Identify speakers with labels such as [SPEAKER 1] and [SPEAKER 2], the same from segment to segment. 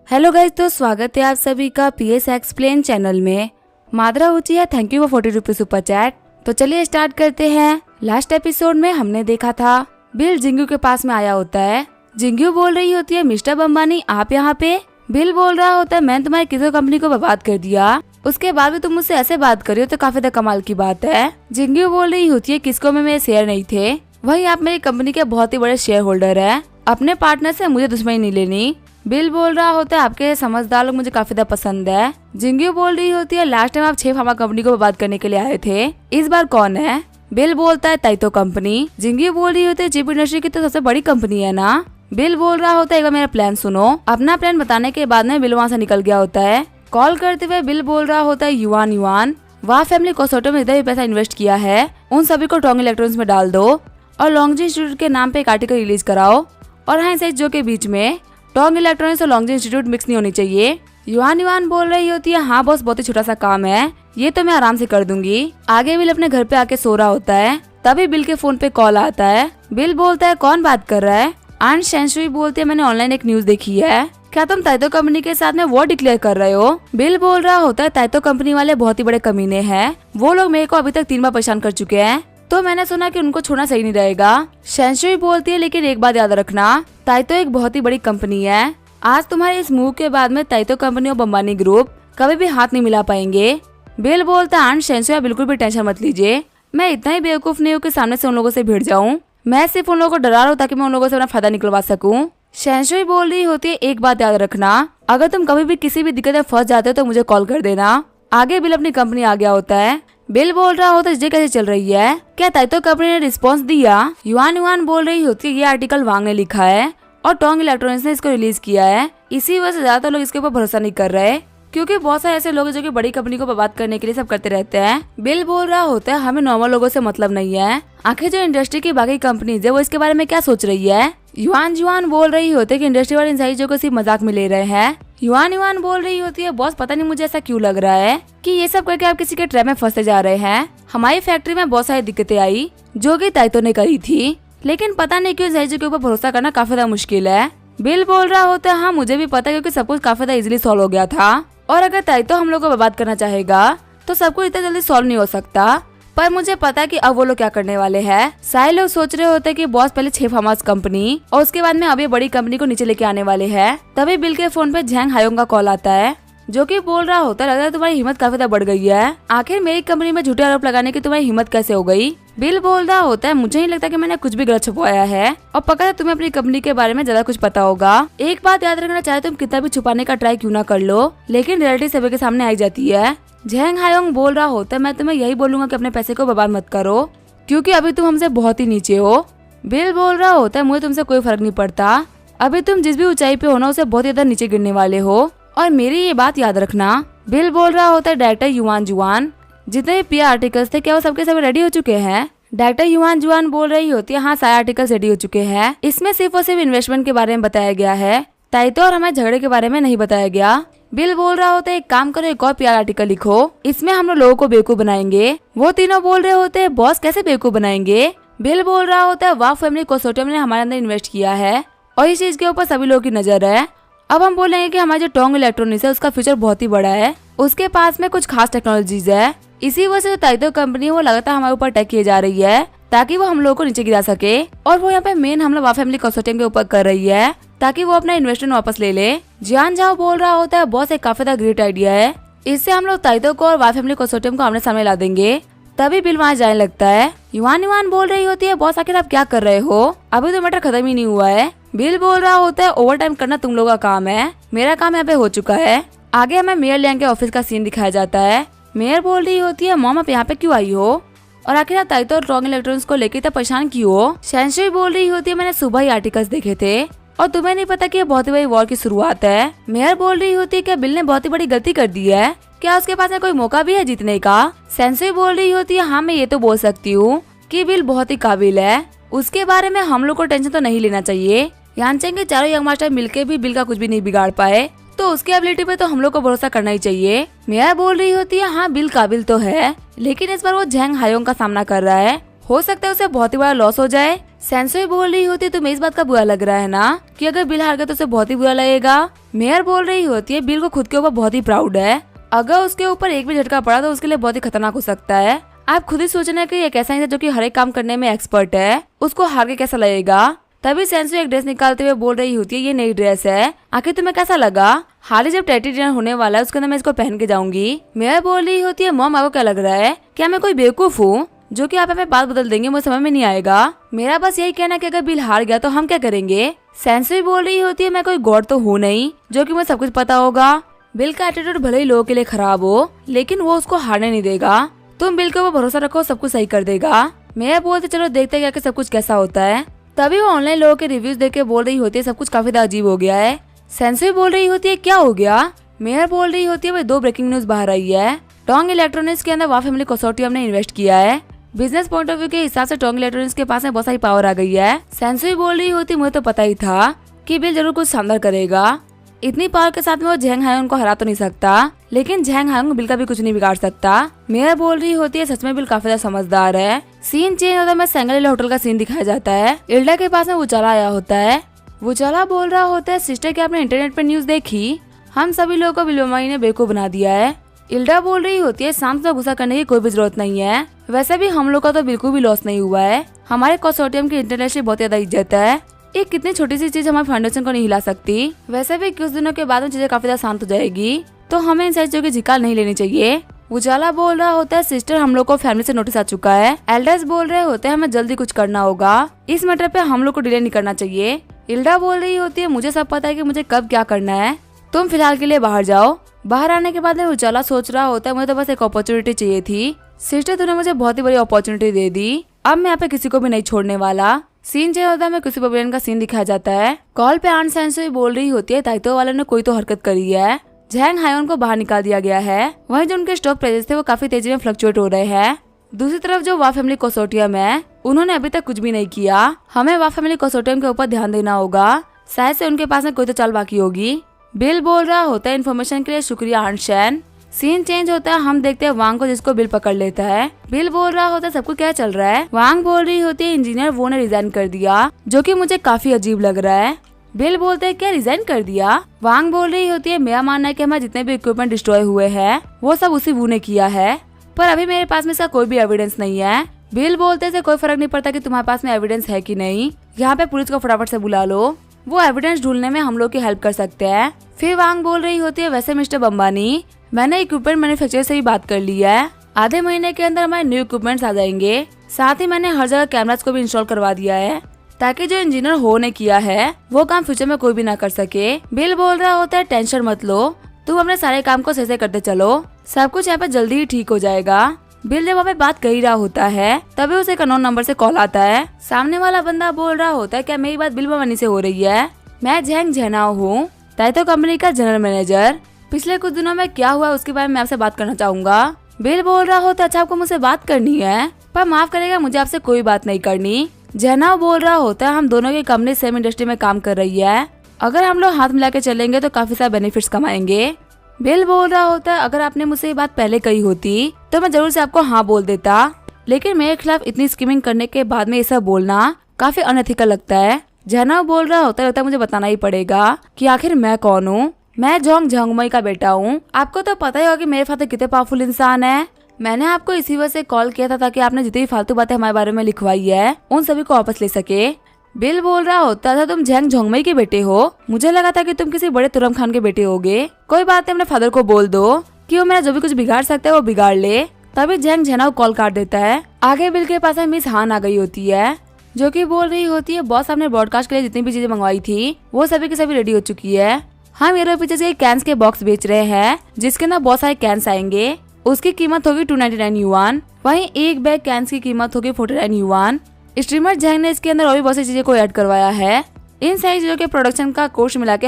[SPEAKER 1] Hello guys, तो स्वागत है आप सभी का पीएस एक्सप्लेन चैनल में। माद्रा ऊंची है, thank you for 40 rupees super chat. तो चलिए स्टार्ट करते हैं। लास्ट एपिसोड में हमने देखा था बिल जिंगू के पास में आया होता है। जिंगू बोल रही होती है, मिस्टर बम्बानी आप यहाँ पे। बिल बोल रहा होता है, मैंने तुम्हारी किसी कंपनी को बर्बाद कर दिया, उसके बाद भी तुम मुझसे ऐसे बात कर रही हो तो काफी ज्यादा कमाल की बात है। जिंगू बोल रही होती है, किसको में मेरे शेयर नहीं थे, वही आप मेरी कंपनी के बहुत ही बड़े शेयर होल्डर है, अपने पार्टनर से मुझे दुश्मनी नहीं लेनी। बिल बोल रहा होता है, आपके समझदार लोग मुझे काफी ज्यादा पसंद है। जिंगू बोल रही होती है, लास्ट टाइम आप 6 फार्मा कंपनी को बर्बाद करने के लिए आए थे, इस बार कौन है। बिल बोलता है, ताइतो कंपनी। जिंगू बोल रही होती है, चिप इंडस्ट्री की तो सबसे बड़ी कंपनी है ना। बिल बोल रहा होता है, एक बार मेरा प्लान सुनो। अपना प्लान बताने के बाद में बिल वहाँ से निकल गया होता है। कॉल करते हुए बिल बोल रहा होता है, युआन वाह फैमिली कोसोटो में इधर भी पैसा इन्वेस्ट किया है, उन सभी को टोंग इलेक्ट्रॉनिक्स में डाल दो और लॉन्गजी इंस्टीट्यूट के नाम पे एक आर्टिकल रिलीज कराओ। और हाँ, इस जो के बीच में टोंग इलेक्ट्रॉनिक्स और लॉन्गजी इंस्टीट्यूट मिक्स नहीं होनी चाहिए। युआन बोल रही होती है, हाँ बॉस, बहुत ही छोटा सा काम है, ये तो मैं आराम से कर दूंगी। आगे बिल अपने घर पे आके सो रहा होता है, तभी बिल के फोन पे कॉल आता है। बिल बोलता है, कौन बात कर रहा है। आन शेंशुई बोलती है, मैंने ऑनलाइन एक न्यूज देखी है, क्या तुम ताइतो कंपनी के साथ में वॉर डिक्लेयर कर रहे हो। बिल बोल रहा होता है, ताइतो कंपनी वाले बहुत ही बड़े कमीने हैं, वो लोग मेरे को अभी तक 3 बार परेशान कर चुके हैं, तो मैंने सुना कि उनको छोड़ना सही नहीं रहेगा। शेंशुई बोलती है, लेकिन एक बात याद रखना, ताइतो एक बहुत ही बड़ी कंपनी है, आज तुम्हारे इस मूव के बाद में ताइतो कंपनी और बम्बानी ग्रुप कभी भी हाथ नहीं मिला पाएंगे। बिल बोलता है, आंट शेंशुई बिल्कुल भी टेंशन मत लीजिए, मैं इतना ही बेवकूफ नहीं हूँ कि सामने से उन लोगों से भिड़ जाऊँ, मैं सिर्फ उन लोगों को डरा रहा हूँ ताकि मैं उन लोगों से अपना फायदा निकलवा सकूं। शेंशुई बोल रही होती है, एक बात याद रखना, अगर तुम कभी भी किसी भी दिक्कत में फंस जाते हो तो मुझे कॉल कर देना। आगे बिल अपनी कंपनी आ गया होता है। बिल बोल रहा होता है, ये कैसे चल रही है, क्या ताइतो कंपनी ने रिस्पॉन्स दिया। युआन बोल रही होती है, ये आर्टिकल वांग ने लिखा है और टोंग इलेक्ट्रॉनिक्स ने इसको रिलीज किया है, इसी वजह से ज्यादातर लोग इसके ऊपर भरोसा नहीं कर रहे, क्योंकि बहुत सारे ऐसे लोग हैं जो कि बड़ी कंपनी को बर्बाद करने के लिए सब करते रहते हैं। बिल बोल रहा होता है, हमें नॉर्मल लोगों से मतलब नहीं है, आखिर जो इंडस्ट्री की बाकी कंपनीज है वो इसके बारे में क्या सोच रही है। युआन बोल रही होती है कि इंडस्ट्री वाले इन सारी चीजों को सिर्फ मजाक में ले रहे हैं। युआन बोल रही होती है, बॉस पता नहीं मुझे ऐसा क्यों लग रहा है कि ये सब करके आप किसी के ट्रैप में फंसते जा रहे हैं। हमारी फैक्ट्री में बहुत सारी दिक्कतें आई जो कि ताइतो ने करी थी, लेकिन पता नहीं क्यों सारी चीजों के ऊपर भरोसा करना काफी ज्यादा मुश्किल है। बिल बोल रहा होता है, हाँ मुझे भी पता है, क्योंकि सब कुछ काफी ज्यादा इजिली सॉल्व हो गया था, और अगर ताइतो हम लोग को बर्बाद करना चाहेगा तो सब कुछ इतना जल्दी सॉल्व नहीं हो सकता, पर मुझे पता है कि अब वो लोग क्या करने वाले हैं। सारे लोग सोच रहे होते हैं कि बॉस पहले 6 फार्मास कंपनी और उसके बाद में अभी बड़ी कंपनी को नीचे लेके आने वाले हैं। तभी बिल के फोन पे झैंग हायोंग का कॉल आता है, जो कि बोल रहा होता है, लग रहा है तुम्हारी हिम्मत काफी ज्यादा बढ़ गई है, आखिर मेरी कंपनी में झूठे आरोप लगाने की तुम्हारी हिम्मत कैसे हो गई। बिल बोल रहा होता है, मुझे नहीं लगता कि मैंने कुछ भी गलत छुपाया है, और पक्का है तुम्हें अपनी कंपनी के बारे में ज्यादा कुछ पता होगा। एक बात याद रखना, चाहे तुम कितना भी छुपाने का ट्राई क्यों ना कर लो, लेकिन रियलिटी सभी के सामने आई जाती है। झैंग हायोंग बोल रहा होता है, मैं तुम्हें यही बोलूंगा कि अपने पैसे को बर्बाद मत करो, क्योंकि अभी तुम हमसे बहुत ही नीचे हो। बिल बोल रहा होता है, मुझे तुमसे कोई फर्क नहीं पड़ता, अभी तुम जिस भी ऊंचाई पे हो ना उसे बहुत ज्यादा नीचे गिरने वाले हो, और मेरी ये बात याद रखना। बिल बोल रहा होता है, डायरेक्टर युआन जितने भी पीआर आर्टिकल्स थे क्या वो सबके सब रेडी हो चुके हैं। डायरेक्टर युआन बोल रही होती है, हाँ सारे आर्टिकल्स रेडी हो चुके हैं, इसमें सिर्फ और सिर्फ इन्वेस्टमेंट के बारे में बताया गया है, ताइतो और हमारे झगड़े के बारे में नहीं बताया गया। बिल बोल रहा होता है, एक काम करो, एक और पीआर आर्टिकल लिखो, इसमें हम लोगों को बेवकूफ बनाएंगे। वो तीनों बोल रहे होते हैं, बॉस कैसे बेवकूफ बनाएंगे। बिल बोल रहा होता है, वाह फैमिली कंसोर्टियम ने हमारे अंदर इन्वेस्ट किया है और इस चीज के ऊपर सभी लोगों की नजर है। अब हम बोलेंगे कि हमारा जो टोंग इलेक्ट्रॉनिक्स है उसका फ्यूचर बहुत ही बड़ा है, उसके पास में कुछ खास टेक्नोलॉजीज है, इसी वजह से ताइतो कंपनी वो लगातार हमारे ऊपर अटैक किए जा रही है ताकि वो हम लोगों को नीचे गिरा सके, और वो यहाँ पे मेन हमला वाह फैमिली कंसोर्टियम के ऊपर कर रही है ताकि वो अपना इन्वेस्टमेंट वापस ले ले। जियान झाओ बोल रहा होता है, बॉस एक काफी ग्रेट आइडिया है, इससे हम लोग ताइतो को और वाह फैमिली कंसोर्टियम को आमने सामने ला देंगे। तभी बिल वहाँ जाने लगता है। युआन बोल रही होती है, बॉस आखिर आप क्या कर रहे हो, अभी तो मैटर खत्म ही नहीं हुआ है। बिल बोल रहा होता है, ओवर टाइम करना तुम लोगों का काम है, मेरा काम यहाँ पे हो चुका है। आगे हमें मेयर लियांग के ऑफिस का सीन दिखाया जाता है। मेयर बोल रही होती है, मॉम आप यहाँ पे क्यों आई हो, और आखिर आप ताइतो और टोंग इलेक्ट्रॉनिक्स को लेकर इतना परेशान क्यों हो। शेंशुई बोल रही होती है, मैंने सुबह ही आर्टिकल्स देखे थे और तुम्हें नहीं पता कि ये बहुत ही बड़ी वॉर की शुरुआत है। मेयर बोल रही होती है, क्या बिल ने बहुत ही बड़ी गलती कर दी है, क्या उसके पास में कोई मौका भी है जीतने का। शेंशुई बोल रही होती है, हाँ मैं ये तो बोल सकती हूँ कि बिल बहुत ही काबिल है, उसके बारे में हम लोग को टेंशन तो नहीं लेना चाहिए। यानचेंग के चारों यंग मास्टर मिलके भी बिल का कुछ भी नहीं बिगाड़ पाए, तो उसकी एबिलिटी पे तो हम लोग को भरोसा करना ही चाहिए। मेयर बोल रही होती है, हाँ बिल काबिल तो है, लेकिन इस बार वो झैंग हायोंग का सामना कर रहा है, हो सकता है उसे बहुत ही बड़ा लॉस हो जाए, सेंसोई बोल रही होती है तुम्हें इस बात का बुरा लग रहा है ना कि अगर बिल हार गया तो उसे बहुत ही बुरा लगेगा। मेयर बोल रही होती है बिल को खुद के ऊपर बहुत ही प्राउड है, अगर उसके ऊपर एक भी झटका पड़ा तो उसके लिए बहुत ही खतरनाक हो सकता है। आप खुद ही सोचना कि एक ऐसा इंसान जो कि हर एक काम करने में एक्सपर्ट है, उसको हार के कैसा लगेगा। तभी सेंसोई एक ड्रेस निकालते हुए बोल रही होती है ये नई ड्रेस है, आखिर तुम्हें कैसा लगा। हाल ही जब टेटी डिनर होने वाला है उसके अंदर मैं इसको पहन के जाऊंगी। मेयर बोल रही होती है मॉम आपको क्या लग रहा है, क्या मैं कोई बेवकूफ हूँ जो कि आप हमें बात बदल देंगे, मुझे समझ में नहीं आएगा। मेरा बस यही कहना कि अगर बिल हार गया तो हम क्या करेंगे। सेंसोई बोल रही होती है मैं कोई गॉड तो हूँ नहीं जो कि मुझे सब कुछ पता होगा। बिल का एटीट्यूड भले ही लोगों के लिए खराब हो लेकिन वो उसको हारने नहीं देगा। तुम बिल के ऊपर भरोसा रखो, सब कुछ सही कर देगा। मेयर बोलते चलो देखते हैं कि सब कुछ कैसा होता है। तभी वो ऑनलाइन लोगों के रिव्यूज देख के बोल रही होती है सब कुछ काफी अजीब हो गया है। सेंसोई बोल रही होती है क्या हो गया। मेयर बोल रही होती है भाई 2 ब्रेकिंग न्यूज बाहर आई है। टोंग इलेक्ट्रॉनिक्स के अंदर वाह फैमिली कंसोर्टियम ने इन्वेस्ट किया है। बिजनेस पॉइंट ऑफ व्यू के हिसाब से टोंग इलेक्ट्रॉनिक्स के पास में बहुत सारी पावर आ गई है। सेंसोई बोल रही होती मुझे तो पता ही था कि बिल जरूर कुछ शानदार करेगा। इतनी पावर के साथ में वो झेंग हायोंग को हरा तो नहीं सकता, लेकिन झेंग हायोंग बिल का भी कुछ नहीं बिगाड़ सकता। मेयर बोल रही होती है सच में बिल काफी ज्यादा समझदार है। सीन चेंज होता है, शैंग्री-ला होटल का सीन दिखाया जाता है। इल्डा के पास में वुचाला आया होता है। वुचाला बोल रहा होता है सिस्टर क्या आपने इंटरनेट पर न्यूज देखी, हम सभी लोगों को बिलमाई ने बेवकूफ बना दिया है। इल्डा बोल रही होती है शांत से गुस्सा करने की कोई भी जरूरत नहीं है, वैसे भी हम लोग का तो बिल्कुल भी लॉस नहीं हुआ है। हमारे कंसोर्टियम की इंटरनेशनल बहुत ज्यादा इज्जत है। एक कितनी छोटी सी चीज हमारे फाउंडेशन को नहीं हिला सकती। वैसे भी कुछ दिनों के बाद में चीजें काफी ज्यादा शांत हो जाएगी, तो हमें इन सारी चीजों की झिकाल नहीं लेनी चाहिए। उजाला बोल रहा होता है सिस्टर हम लोग को फैमिली से नोटिस आ चुका है। एल्डर्स बोल रहे होते हैं हमें जल्दी कुछ करना होगा, इस मैटर पे हम लोग को डिले नहीं करना चाहिए। इल्डा बोल रही होती है मुझे सब पता है कि मुझे कब क्या करना है, तुम फिलहाल के लिए बाहर जाओ। बाहर आने के बाद में उजाला सोच रहा होता है मुझे तो बस एक अपॉर्चुनिटी चाहिए थी। सिस्टर तूने मुझे बहुत ही बड़ी अपॉर्चुनिटी दे दी, अब मैं यहाँ पे किसी को भी नहीं छोड़ने वाला। सीन जो होता है मैं किसी पवेलियन का सीन दिखाया जाता है। कॉल पे आन सेंसोई बोल रही होती है ताइतो वाले ने कोई तो हरकत करी है, झैंग हायोन को बाहर निकाल दिया गया है। वहीं जो उनके स्टॉक प्राइसेस थे वो काफी तेजी में फ्लक्चुएट हो रहे हैं। दूसरी तरफ जो वाह फैमिली कंसोर्टियम है उन्होंने अभी तक कुछ भी नहीं किया। हमें वाह फैमिली कंसोर्टियम के ऊपर ध्यान देना होगा, शायद से उनके पास में कोई तो चाल बाकी होगी। बिल बोल रहा होता है इन्फॉर्मेशन के लिए शुक्रिया आनशैन। सीन चेंज होता है, हम देखते हैं वांग को जिसको बिल पकड़ लेता है। बिल बोल रहा होता है सबको क्या चल रहा है। वांग बोल रही होती है इंजीनियर वो ने रिजाइन कर दिया, जो कि मुझे काफी अजीब लग रहा है। बिल बोलते हैं क्या रिजाइन कर दिया। वांग बोल रही होती है मेरा मानना है कि हमारे जितने भी इक्विपमेंट डिस्ट्रॉय हुए हैं वो सब उसी वो ने किया है, पर अभी मेरे पास में इसका कोई भी एविडेंस नहीं है। बिल बोलते से कोई फर्क नहीं पड़ता कि तुम्हारे पास में एविडेंस है कि नहीं, यहाँ पे पुलिस को फटाफट से बुला लो, वो एविडेंस ढूंढने में हम लोग की हेल्प कर सकते हैं। फिर वांग बोल रही होती है वैसे मिस्टर बम्बानी मैंने इक्विपमेंट मैन्युफैक्चरर से भी बात कर ली है, आधे महीने के अंदर हमारे न्यू इक्विपमेंट्स आ जाएंगे। साथ ही मैंने हर जगह कैमरास को भी इंस्टॉल करवा दिया है ताकि जो इंजीनियर हो ने किया है वो काम फ्यूचर में कोई भी ना कर सके। बिल बोल रहा होता है टेंशन मत लो, तुम अपने सारे काम को सही से करते चलो, सब कुछ यहाँ पे जल्दी ही ठीक हो जाएगा। बिल जब वहाँ पे बात कर ही रहा होता है तभी उसे एक अननोन नंबर से कॉल आता है। सामने वाला बंदा बोल रहा होता है क्या मेरी बात बिल बम्बानी से हो रही है, मैं झैंग झेनाओ हूँ, ताइतो कंपनी का जनरल मैनेजर। पिछले कुछ दिनों में क्या हुआ उसके बारे में आपसे बात करना चाहूंगा। बिल बोल रहा होता अच्छा आपको मुझसे बात करनी है, पर माफ करेगा मुझे आपसे कोई बात नहीं करनी। झेनाओ बोल रहा होता है हम दोनों की कंपनी सेम इंडस्ट्री में काम कर रही है, अगर हम लोग हाथ मिला के चलेंगे तो काफी सारे बेनिफिट्स कमाएंगे। बिल बोल रहा होता है अगर आपने मुझसे ये बात पहले कही होती तो मैं जरूर से आपको हाँ बोल देता, लेकिन मेरे खिलाफ इतनी स्कीमिंग करने के बाद में ये सब बोलना काफी अनएथिकल लगता है। झेनाओ बोल रहा होता है मुझे बताना ही पड़ेगा कि आखिर मैं कौन हूँ। मैं जोंग झंगमई का बेटा हूँ, आपको तो पता ही होगा कि मेरे फादर कितने पावरफुल इंसान है। मैंने आपको इसी वजह से कॉल किया था ताकि आपने जितनी फालतू बातें हमारे बारे में लिखवाई है उन सभी को वापस ले सके। बिल बोल रहा होता था तुम झेंग झोंगमई के बेटे हो, मुझे लगा था कि तुम किसी बड़े तुरम खान के बेटे होगे। कोई बात नहीं, अपने फादर को बोल दो कि वो मेरा जो भी कुछ बिगाड़ सकता है वो बिगाड़ ले। तभी झेंग झेनाओ कॉल काट देता है। आगे बिल के पास मिस हान आ गई होती है जो कि बोल रही होती है बॉस आपने ब्रॉडकास्ट के लिए जितनी भी चीजें मंगवाई थी वो सभी की सभी रेडी हो चुकी है। हम हीरो पिक्चर्स के कैंस के बॉक्स बेच रहे हैं जिसके अंदर बहुत सारे कैंस आएंगे, उसकी कीमत होगी 299 युआन। वहीं एक बैग कैंस की कीमत होगी 49 युआन। स्ट्रीमर झैंग ने इसके अंदर और भी बहुत सी चीजों को ऐड करवाया है। इन सारी चीजों के प्रोडक्शन का कोस्ट मिला के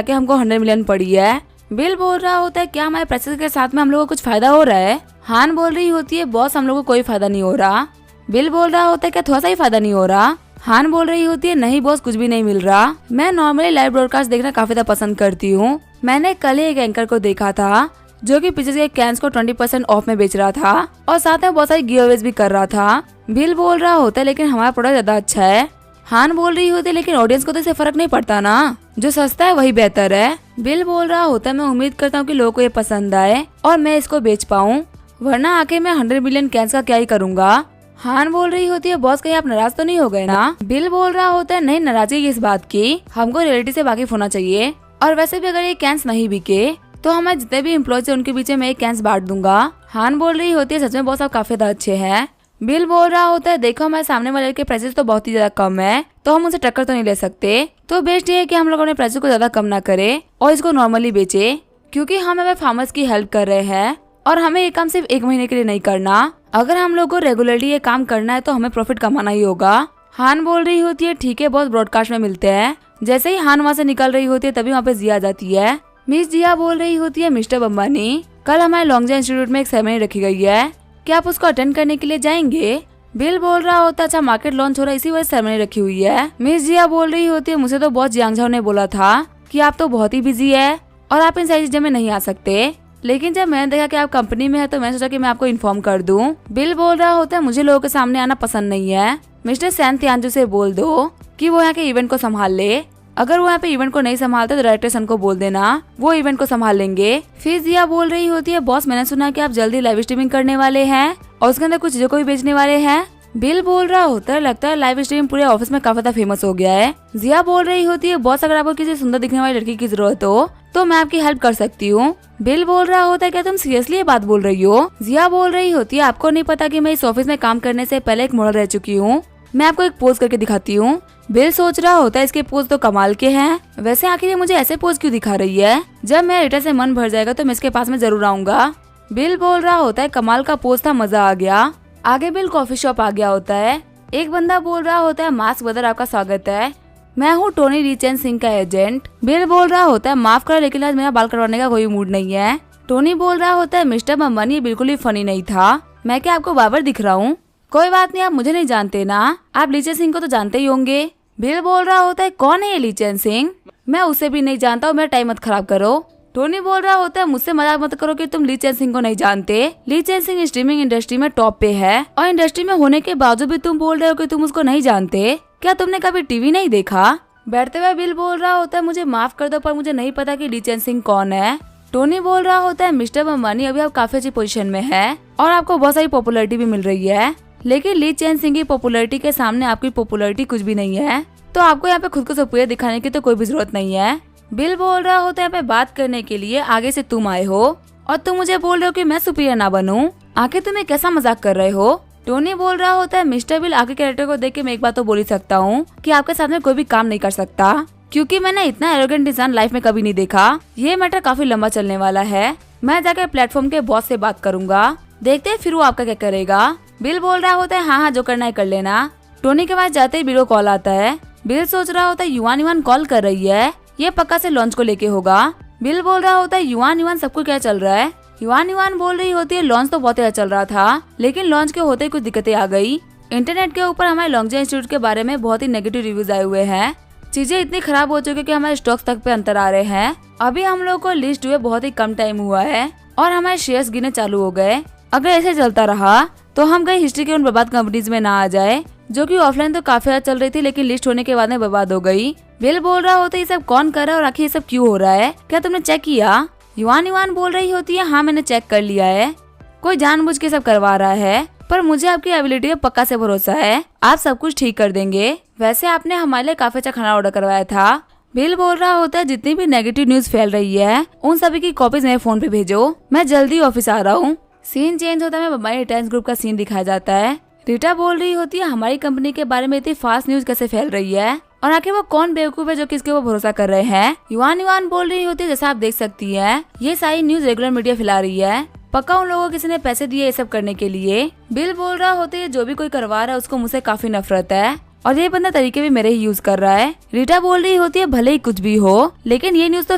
[SPEAKER 1] हमको 100 मिलियन पड़ी है। बिल बोल रहा होता है क्या हमारे पैसे के साथ में हम लोगों को कुछ फायदा हो रहा है। हान बोल रही होती है बॉस हम लोगों को कोई फायदा नहीं हो रहा। बिल बोल रहा होता है क्या थोड़ा सा ही फायदा नहीं हो रहा। हान बोल रही होती है नहीं बॉस कुछ भी नहीं मिल रहा। मैं नॉर्मली लाइव ब्रॉडकास्ट देखना काफी ज्यादा पसंद करती हूँ। मैंने कल ही एक एंकर को देखा था जो कि पिक्चर्स के कैंस को 20% ऑफ में बेच रहा था और साथ में बहुत सारी गिवअवेज भी कर रहा था। बिल बोल रहा होता है लेकिन हमारा प्रोडक्ट ज्यादा अच्छा है। हान बोल रही होती है लेकिन ऑडियंस को तो इससे फर्क नहीं पड़ता ना, जो सस्ता है वही बेहतर है। बिल बोल रहा होता है मैं उम्मीद करता हूँ कि लोगों को ये पसंद आए और मैं इसको बेच पाऊँ, वरना आके मैं 100 मिलियन कैंस का क्या ही करूँगा। हान बोल रही होती है बॉस कहीं आप नाराज तो नहीं हो गए ना। बिल बोल रहा होता है नहीं, नाराजगी इस बात की, हमको रियलिटी से वाकिफ होना चाहिए और वैसे भी अगर ये कैंस नहीं बिके तो हमारे जितने भी एम्प्लॉयज है उनके बीच में एक कैंस बांट दूंगा। हान बोल रही होती है सच में बॉस आप काफी ज्यादा अच्छे हैं। बिल बोल रहा होता है देखो हमारे सामने वाले के प्राइसेस तो बहुत ही ज्यादा कम है, तो हम उनसे टक्कर तो नहीं ले सकते, तो बेस्ट ये है कि हम लोग अपने प्राइसेस को ज्यादा कम ना करें और इसको नॉर्मली बेचे, क्योंकि हम हमें फार्मर्स की हेल्प कर रहे हैं और हमें ये काम सिर्फ 1 महीने के लिए नहीं करना। अगर हम लोग को रेगुलरली ये काम करना है तो हमें प्रॉफिट कमाना ही होगा। हान बोल रही होती है ठीक है बॉस, ब्रॉडकास्ट में मिलते हैं। जैसे ही हान वहाँ से निकल रही होती है तभी वहाँ पे जिया जाती है। मिस जिया बोल रही होती है मिस्टर अंबानी कल हमारे लॉन्गजा इंस्टीट्यूट में एक सेरेमनी रखी गई है, क्या आप उसको अटेंड करने के लिए जाएंगे। बिल बोल रहा होता है अच्छा मार्केट लॉन्च हो रहा है इसी वजह से सेरेमनी रखी हुई है। मिस जिया बोल रही होती है मुझे तो बॉस जियांगझाओ ने बोला था कि आप तो बहुत ही बिजी है और आप इन सारी चीजों में नहीं आ सकते, लेकिन जब मैंने देखा कि आप कंपनी में है तो मैंने सोचा कि मैं आपको इन्फॉर्म कर दूं। बिल बोल रहा होता है मुझे लोगों के सामने आना पसंद नहीं है, मिस्टर सैन तियानजू से बोल दो कि वो यहाँ के इवेंट को संभाल ले, अगर वो यहाँ पे इवेंट को नहीं संभालते तो डायरेक्टर सन को बोल देना, वो इवेंट को संभाल लेंगे। फिर जिया बोल रही होती है बॉस मैंने सुना कि आप जल्दी लाइव स्ट्रीमिंग करने वाले हैं और उसके अंदर कुछ चीजों को भी बेचने वाले हैं। बिल बोल रहा होता है लगता है लाइव स्ट्रीम पूरे ऑफिस में काफी ज्यादा फेमस हो गया है। जिया बोल रही होती है बॉस अगर आपको किसी सुंदर दिखने वाली लड़की की जरूरत हो तो मैं आपकी हेल्प कर सकती हूँ। बिल बोल रहा होता है क्या तुम सीरियसली ये बात बोल रही हो। जिया बोल रही होती है आपको नहीं पता कि मैं इस ऑफिस में काम करने से पहले एक मॉडल रह चुकी हूँ, मैं आपको एक पोज करके दिखाती हूँ। बिल सोच रहा होता है इसके पोज तो कमाल के हैं, वैसे आखिर ये मुझे ऐसे पोज क्यों दिखा रही है, जब मेरा रीटा से मन भर जाएगा तो मैं इसके पास में जरूर आऊंगा। बिल बोल रहा होता है कमाल का पोज था, मजा आ गया। आगे बिल कॉफी शॉप आ गया होता है। एक बंदा बोल रहा होता है मास्क ब्रदर आपका स्वागत है, मैं हूँ टोनी ली चेन सिंह का एजेंट। बिल बोल रहा होता है माफ करो लेकिन आज मेरा बाल कटवाने का कोई मूड नहीं है। टोनी बोल रहा होता है मिस्टर अंबानी ये बिल्कुल ही फनी नहीं था, मैं क्या आपको बाबर दिख रहा हूँ। कोई बात नहीं आप मुझे नहीं जानते ना, आप ली चेन सिंह को तो जानते ही होंगे। बिल बोल रहा होता है कौन है ये ली चेन सिंह, मैं उसे भी नहीं जानता हूँ, मेरा टाइम मत खराब करो। टोनी बोल रहा होता है मुझसे मजाक मत करो कि तुम ली चेन सिंह को नहीं जानते, ली चेन सिंह स्ट्रीमिंग इंडस्ट्री में टॉप पे है और इंडस्ट्री में होने के बावजूद भी तुम बोल रहे हो कि तुम उसको नहीं जानते, क्या तुमने कभी टीवी नहीं देखा। बैठते हुए बिल बोल रहा होता है मुझे माफ कर दो पर मुझे नहीं पता कि ली चेन सिंह कौन है। टोनी बोल रहा होता है मिस्टर अंबानी अभी आप काफी अच्छी पोजीशन में है और आपको बहुत सारी पॉपुलैरिटी भी मिल रही है, लेकिन ली चेन सिंह की पॉपुलैरिटी के सामने आपकी पॉपुलैरिटी कुछ भी नहीं है, तो आपको यहाँ पे खुद को सुपीरियर दिखाने की तो कोई भी जरूरत नहीं है। बिल बोल रहा होता है यहाँ पे बात करने के लिए आगे से तुम आए हो और तुम मुझे बोल रहे हो कि मैं सुपीरियर ना बनूं, आखिर तुम कैसा मजाक कर रहे हो। टोनी बोल रहा होता है मिस्टर बिल आगे कैरेक्टर को देख के मैं एक बात तो बोल ही सकता हूँ कि आपके साथ में कोई भी काम नहीं कर सकता, क्योंकि मैंने इतना एरोगेंट इंसान लाइफ में कभी नहीं देखा। ये मैटर काफी लंबा चलने वाला है, मैं जाकर प्लेटफॉर्म के बॉस से बात करूंगा, देखते हैं फिर वो आपका क्या करेगा। बिल बोल रहा होता है हाँ जो करना है कर लेना। टोनी के पास जाते ही बिल को कॉल आता है। बिल सोच रहा होता है युवान युवान कॉल कर रही है, ये पक्का से लॉन्च को लेके होगा। बिल बोल रहा होता है युवान युवान सबको क्या चल रहा है। युवान युवान बोल रही होती है लॉन्च तो बहुत अच्छा चल रहा था, लेकिन लॉन्च के होते ही कुछ दिक्कतें आ गई। इंटरनेट के ऊपर हमारे लॉन्गजा इंस्टीट्यूट के बारे में बहुत ही नेगेटिव रिव्यूज आए हुए हैं, चीजें इतनी खराब हो चुकी है कि हमारे स्टॉक्स तक पे अंतर आ रहे हैं। अभी हम लोग को लिस्ट हुए बहुत ही कम टाइम हुआ है और हमारे शेयर्स गिरने चालू हो गए। अगर ऐसे चलता रहा तो हम कहीं हिस्ट्री के उन बर्बाद कंपनीज में ना आ जाए जो कि ऑफलाइन तो काफी अच्छा चल रही थी लेकिन लिस्ट होने के बाद में बर्बाद हो गई। बिल बोल रहा होता है ये सब कौन कर रहा है और आखिर ये सब क्यों हो रहा है, क्या तुमने चेक किया। युवान युवान बोल रही होती है हाँ मैंने चेक कर लिया है, कोई जानबूझ के सब करवा रहा है, पर मुझे आपकी एबिलिटी पे पक्का से भरोसा है, आप सब कुछ ठीक कर देंगे। वैसे आपने हमारे लिए काफी अच्छा खाना ऑर्डर करवाया था। बिल बोल रहा होता है जितनी भी नेगेटिव न्यूज फैल रही है उन सभी की कॉपीज मेरे फोन पे भेजो, मैं जल्दी ऑफिस आ रहा हूँ। सीन चेंज होता है, हमारे रिटायर्स ग्रुप का सीन दिखाया जाता है। रीटा बोल रही होती है हमारी कंपनी के बारे में इतनी फास्ट न्यूज कैसे फैल रही है और आखिर वो कौन बेवकूफ है जो किसके ऊपर भरोसा कर रहे हैं। युवान युवान बोल रही होती है जैसा आप देख सकती है ये सारी न्यूज रेगुलर मीडिया फैला रही है, पक्का उन लोगों को किसी ने पैसे दिए ये सब करने के लिए। बिल बोल रहा होता है जो भी कोई करवा रहा है उसको मुझसे काफी नफरत है और ये बंदा तरीके भी मेरे ही यूज कर रहा है। रीटा बोल रही होती है भले ही कुछ भी हो लेकिन ये न्यूज तो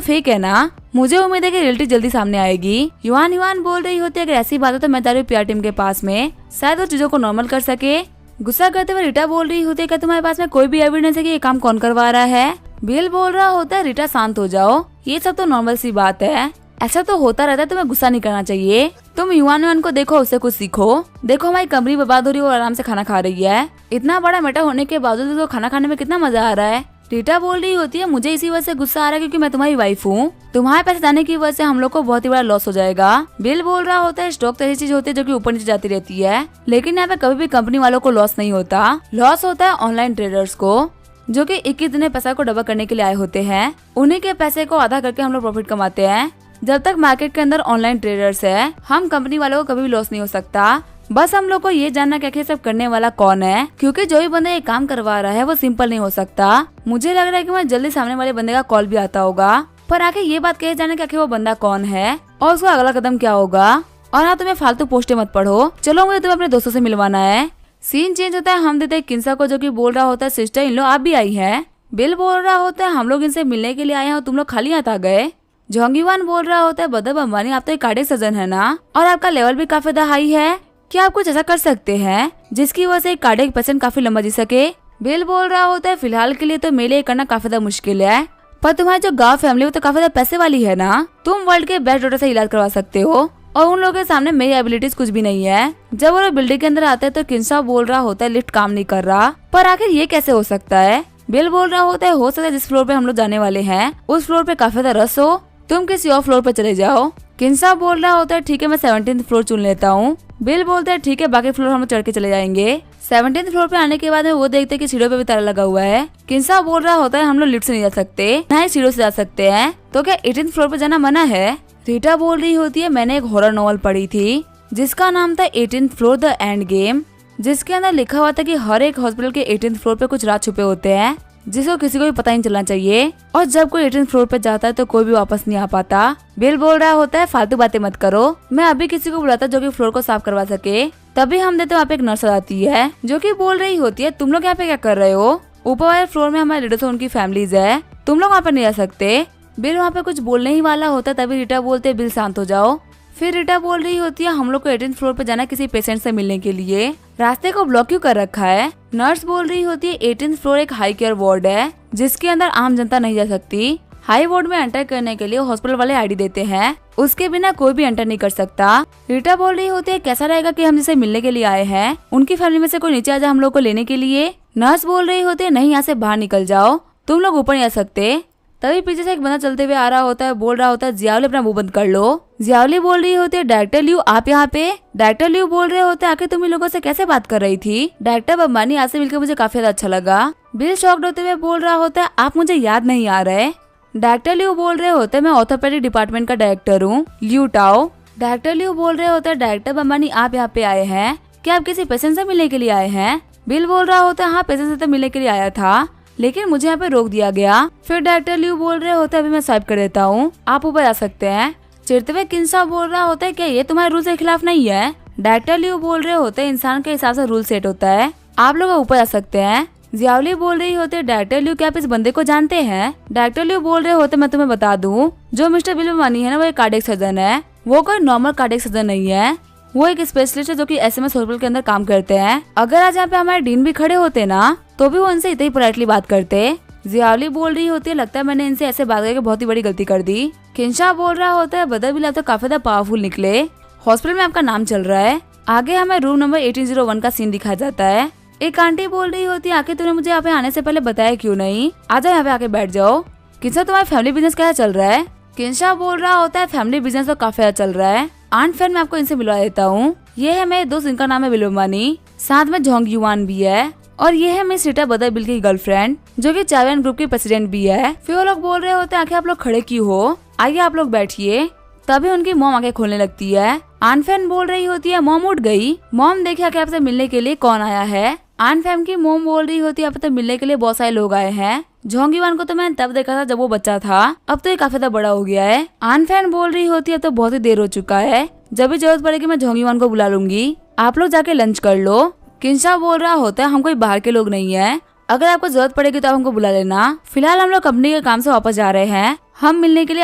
[SPEAKER 1] फेक है ना, मुझे उम्मीद है कि रियलिटी जल्दी सामने आएगी। युवान युवान बोल रही होती है अगर ऐसी बात हो तो मैं जा रही हूँ पीआर टीम के पास में, शायद वो चीजों को नॉर्मल कर सके। गुस्सा करते हुए रीटा बोल रही होती है क्या तुम्हारे पास में कोई भी एविडेंस है कि ये काम कौन करवा रहा है। बिल बोल रहा होता है रीटा शांत हो जाओ, ये सब तो नॉर्मल सी बात है, ऐसा तो होता रहता है, तुम्हें गुस्सा नहीं करना चाहिए। तुम युवान को देखो, उससे कुछ सीखो। देखो हमारी कंपनी बर्बाद हो रही है और आराम से खाना खा रही है। इतना बड़ा मेटा होने के बावजूद तो खाना खाने में कितना मजा आ रहा है। रीटा बोल रही होती है मुझे इसी वजह से गुस्सा आ रहा है क्योंकि मैं तुम्हारी वाइफ हूँ। तुम्हारे पैसे जाने की वजह से हम लोग को बहुत ही बड़ा लॉस हो जाएगा। बिल बोल रहा होता है स्टॉक तो ऐसी चीज होती है जो कि ऊपर नीचे जाती रहती है, लेकिन यहाँ पे कभी भी कंपनी वालों को लॉस नहीं होता। लॉस होता है ऑनलाइन ट्रेडर्स को, जो कि 21 दिन पैसा को डबल करने के लिए आए होते हैं। उन्हीं के पैसे को आधा करके हम लोग प्रॉफिट कमाते हैं। जब तक मार्केट के अंदर ऑनलाइन ट्रेडर्स है, हम कंपनी वालों को कभी भी लॉस नहीं हो सकता। बस हम लोग को ये जानना क्या कि सब करने वाला कौन है, क्योंकि जो भी बंदा ये काम करवा रहा है वो सिंपल नहीं हो सकता। मुझे लग रहा है कि मैं जल्दी सामने वाले बंदे का कॉल भी आता होगा, पर आखिर ये बात कहे जाने क्या कि वो बंदा कौन है और उसका अगला कदम क्या होगा। और हाँ, तुम्हें फालतू पोस्टें मत पढ़ो, चलो मुझे तुम्हें अपने दोस्तों से मिलवाना है। सीन चेंज होता है, हम देते हैं किंसा को, जो कि बोल रहा होता है सिस्टर इन लो आप भी आई है। बिल बोल रहा होता है हम लोग इनसे मिलने के लिए आए हैं और तुम लोग खाली हाथ आ गए। जोंगीवान बोल रहा होता है बदर अंबानी आप तो एक कार्डियक सर्जन है ना, और आपका लेवल भी काफी ज्यादा हाई है। क्या आप कुछ ऐसा कर सकते हैं जिसकी वजह से एक कार्डियक पेशेंट काफी लंबा जी सके। बिल बोल रहा होता है फिलहाल के लिए तो मेरे लिए करना काफी ज्यादा मुश्किल है, पर तुम्हारी जो गाँव फैमिली वो तो काफी ज्यादा पैसे वाली है ना, तुम वर्ल्ड के बेस्ट डॉक्टर से इलाज करवा सकते हो और उन लोगों के सामने मेरी एबिलिटीज कुछ भी नहीं है। जब वो बिल्डिंग के अंदर आते हैं तो किंसा बोल रहा होता है लिफ्ट काम नहीं कर रहा, पर आखिर ये कैसे हो सकता है। बिल बोल रहा होता है हो सकता है जिस फ्लोर पे हम लोग जाने वाले हैं उस फ्लोर पे काफी ज्यादा रस हो, तुम किसी और फ्लोर पे चले जाओ। किंसा बोल रहा होता है ठीक है मैं 17th फ्लोर चुन लेता हूँ। बिल बोलता है ठीक है बाकी फ्लोर हम लोग चढ़ के चले जाएंगे। 17th फ्लोर पे आने के बाद में वो देखते हैं कि सीढ़ियों पे भी ताला लगा हुआ है। किंसा बोल रहा होता है हम लोग लिफ्ट से नहीं जा सकते, ना ही सीढ़ियों से जा सकते हैं, तो क्या 18th फ्लोर पे जाना मना है। रीटा बोल रही होती है मैंने एक हॉरर नॉवल पढ़ी थी जिसका नाम था 18th floor the end game, जिसके अंदर लिखा हुआ था कि हर एक हॉस्पिटल के 18th फ्लोर पे कुछ राज छुपे होते हैं जिसको किसी को भी पता नहीं चलना चाहिए, और जब कोई 18th फ्लोर पे जाता है तो कोई भी वापस नहीं आ पाता। बिल बोल रहा होता है फालतू बातें मत करो, मैं अभी किसी को बुलाता जो कि फ्लोर को साफ करवा सके। तभी हम देते वहाँ पे एक नर्स आती है जो कि बोल रही होती है तुम लोग यहाँ पे क्या कर रहे हो, ऊपर वाले फ्लोर में हमारे लीडर्स और उनकी फैमिलीज है, तुम लोग वहाँ पे नहीं आ सकते। बिल वहाँ पे कुछ बोलने ही वाला होता है तभी रीटा बोलते है बिल शांत हो जाओ। फिर रीटा बोल रही होती है हम लोग को 18th फ्लोर पे जाना है किसी पेशेंट से मिलने के लिए, रास्ते को ब्लॉक क्यों कर रखा है। नर्स बोल रही होती है 18th फ्लोर एक हाई केयर वार्ड है जिसके अंदर आम जनता नहीं जा सकती। हाई वार्ड में एंटर करने के लिए हॉस्पिटल वाले आईडी देते हैं, उसके बिना कोई भी एंटर नहीं कर सकता। रीटा बोल रही होती है कैसा रहेगा कि हम जिसे मिलने के लिए आए हैं उनकी फैमिली में से कोई नीचे आ जाए हम लोग को लेने के लिए। नर्स बोल रही होती है नहीं यहाँ से बाहर निकल जाओ, तुम लोग ऊपर नहीं आ सकते। तभी पीछे से एक बंदा चलते हुए आ रहा होता है, बोल रहा होता है जियावली अपना मुंह बंद कर लो। जियावली बोल रही होती है डायरेक्टर लियू आप यहाँ पे। डायरेक्टर लियू बोल रहे होते हैं आखिर तुम इन लोगों से कैसे बात कर रही थी। डायरेक्टर अंबानी आज से मिलकर मुझे काफी ज्यादा अच्छा लगा। बिल शॉक्ड होते हुए बोल रहा होता है आप मुझे याद नहीं आ रहे। डायरेक्टर लियू बोल रहे होते हैं मैं ऑर्थोपेडिक डिपार्टमेंट का डायरेक्टर हूँ लियू टाओ। डायरेक्टर लियू बोल रहे होते हैं डायरेक्टर अंबानी आप यहाँ पे आए हैं, क्या आप किसी पेशेंट से मिलने के लिए आए हैं। बिल बोल रहा होता है हाँ पेशेंट से तो मिलने के लिए आया था लेकिन मुझे यहाँ पे रोक दिया गया। फिर डायरेक्टर लियू बोल रहे होते हैं अभी मैं स्वाइप कर देता हूँ, आप ऊपर आ सकते हैं। चिढ़ते हुए किंसा बोल रहा होता है क्या ये तुम्हारे रूल के खिलाफ नहीं है। डायरेक्टर लियू बोल रहे होते हैं इंसान के हिसाब से रूल सेट होता है, आप लोग ऊपर आ सकते हैं। जियावली बोल रही होते हैं डायरेक्टर लियू क्या आप इस बंदे को जानते हैं। डायरेक्टर लियू बोल रहे होते मैं तुम्हें बता दूं जो मिस्टर बिल अंबानी है ना वो एक कार्डियक सर्जन है, वो कोई नॉर्मल कार्डियक सर्जन नहीं है, वो एक स्पेशलिस्ट है जो कि एसएमएस हॉस्पिटल के अंदर काम करते हैं। अगर आज यहाँ पे हमारे डीन भी खड़े होते ना तो भी वो उनसे इतनी पोलाइटली बात करते। जियावली बोल रही होती है लगता है मैंने इनसे ऐसे बात करके बहुत ही बड़ी गलती कर दी। किंशा बोल रहा होता है बदर बिल आप तो काफी ज्यादा पावरफुल निकले, हॉस्पिटल में आपका नाम चल रहा है। आगे हमें रूम नंबर 1801 का सीन दिखाया जाता है। एक आंटी बोल रही होती है आखिर तूने मुझे यहाँ पे आने से पहले बताया क्यों नहीं, आ जाओ यहाँ पे आके बैठ जाओ। किंशा तुम्हारा फैमिली बिजनेस कैसा चल रहा है। किंशा बोल रहा होता है फैमिली बिजनेस तो काफी अच्छा चल रहा है, आंट फ्रेंड मैं आपको इनसे मिलवा देता हूँ। ये है मेरे दोस्त इनका नाम है बिल अंबानी, साथ में जोंगयुआन भी है, और ये है मिस रीटा बदर बिल की गर्लफ्रेंड जो कि चाइवान ग्रुप की प्रेसिडेंट भी है। फिर वो लोग बोल रहे होते हैं आखिर आप लोग खड़े क्यों हो, आइए आप लोग बैठिए। तभी उनकी मॉम आके खोलने लगती है। आनफैन बोल रही होती है मॉम उठ गई, मॉम देखिए आके आपसे मिलने के लिए कौन आया है। आनफैम की मॉम बोल रही होती है आप तो मिलने के लिए बहुत सारे लोग आए हैं, जोंगीवान को तो मैंने तब देखा था जब वो बच्चा था, अब तो ये काफी ज्यादा बड़ा हो गया है। आनफैन बोल रही होती है अब तो बहुत ही देर हो चुका है, जब भी जरूरत पड़ेगी मैं जोंगीवान को बुला लूंगी, आप लोग जाके लंच कर लो। किंशा बोल रहा होता है हम कोई बाहर के लोग नहीं है, अगर आपको जरूरत पड़ेगी तो आप हमको बुला लेना, फिलहाल हम लोग कंपनी के काम से वापस जा रहे हैं, हम मिलने के लिए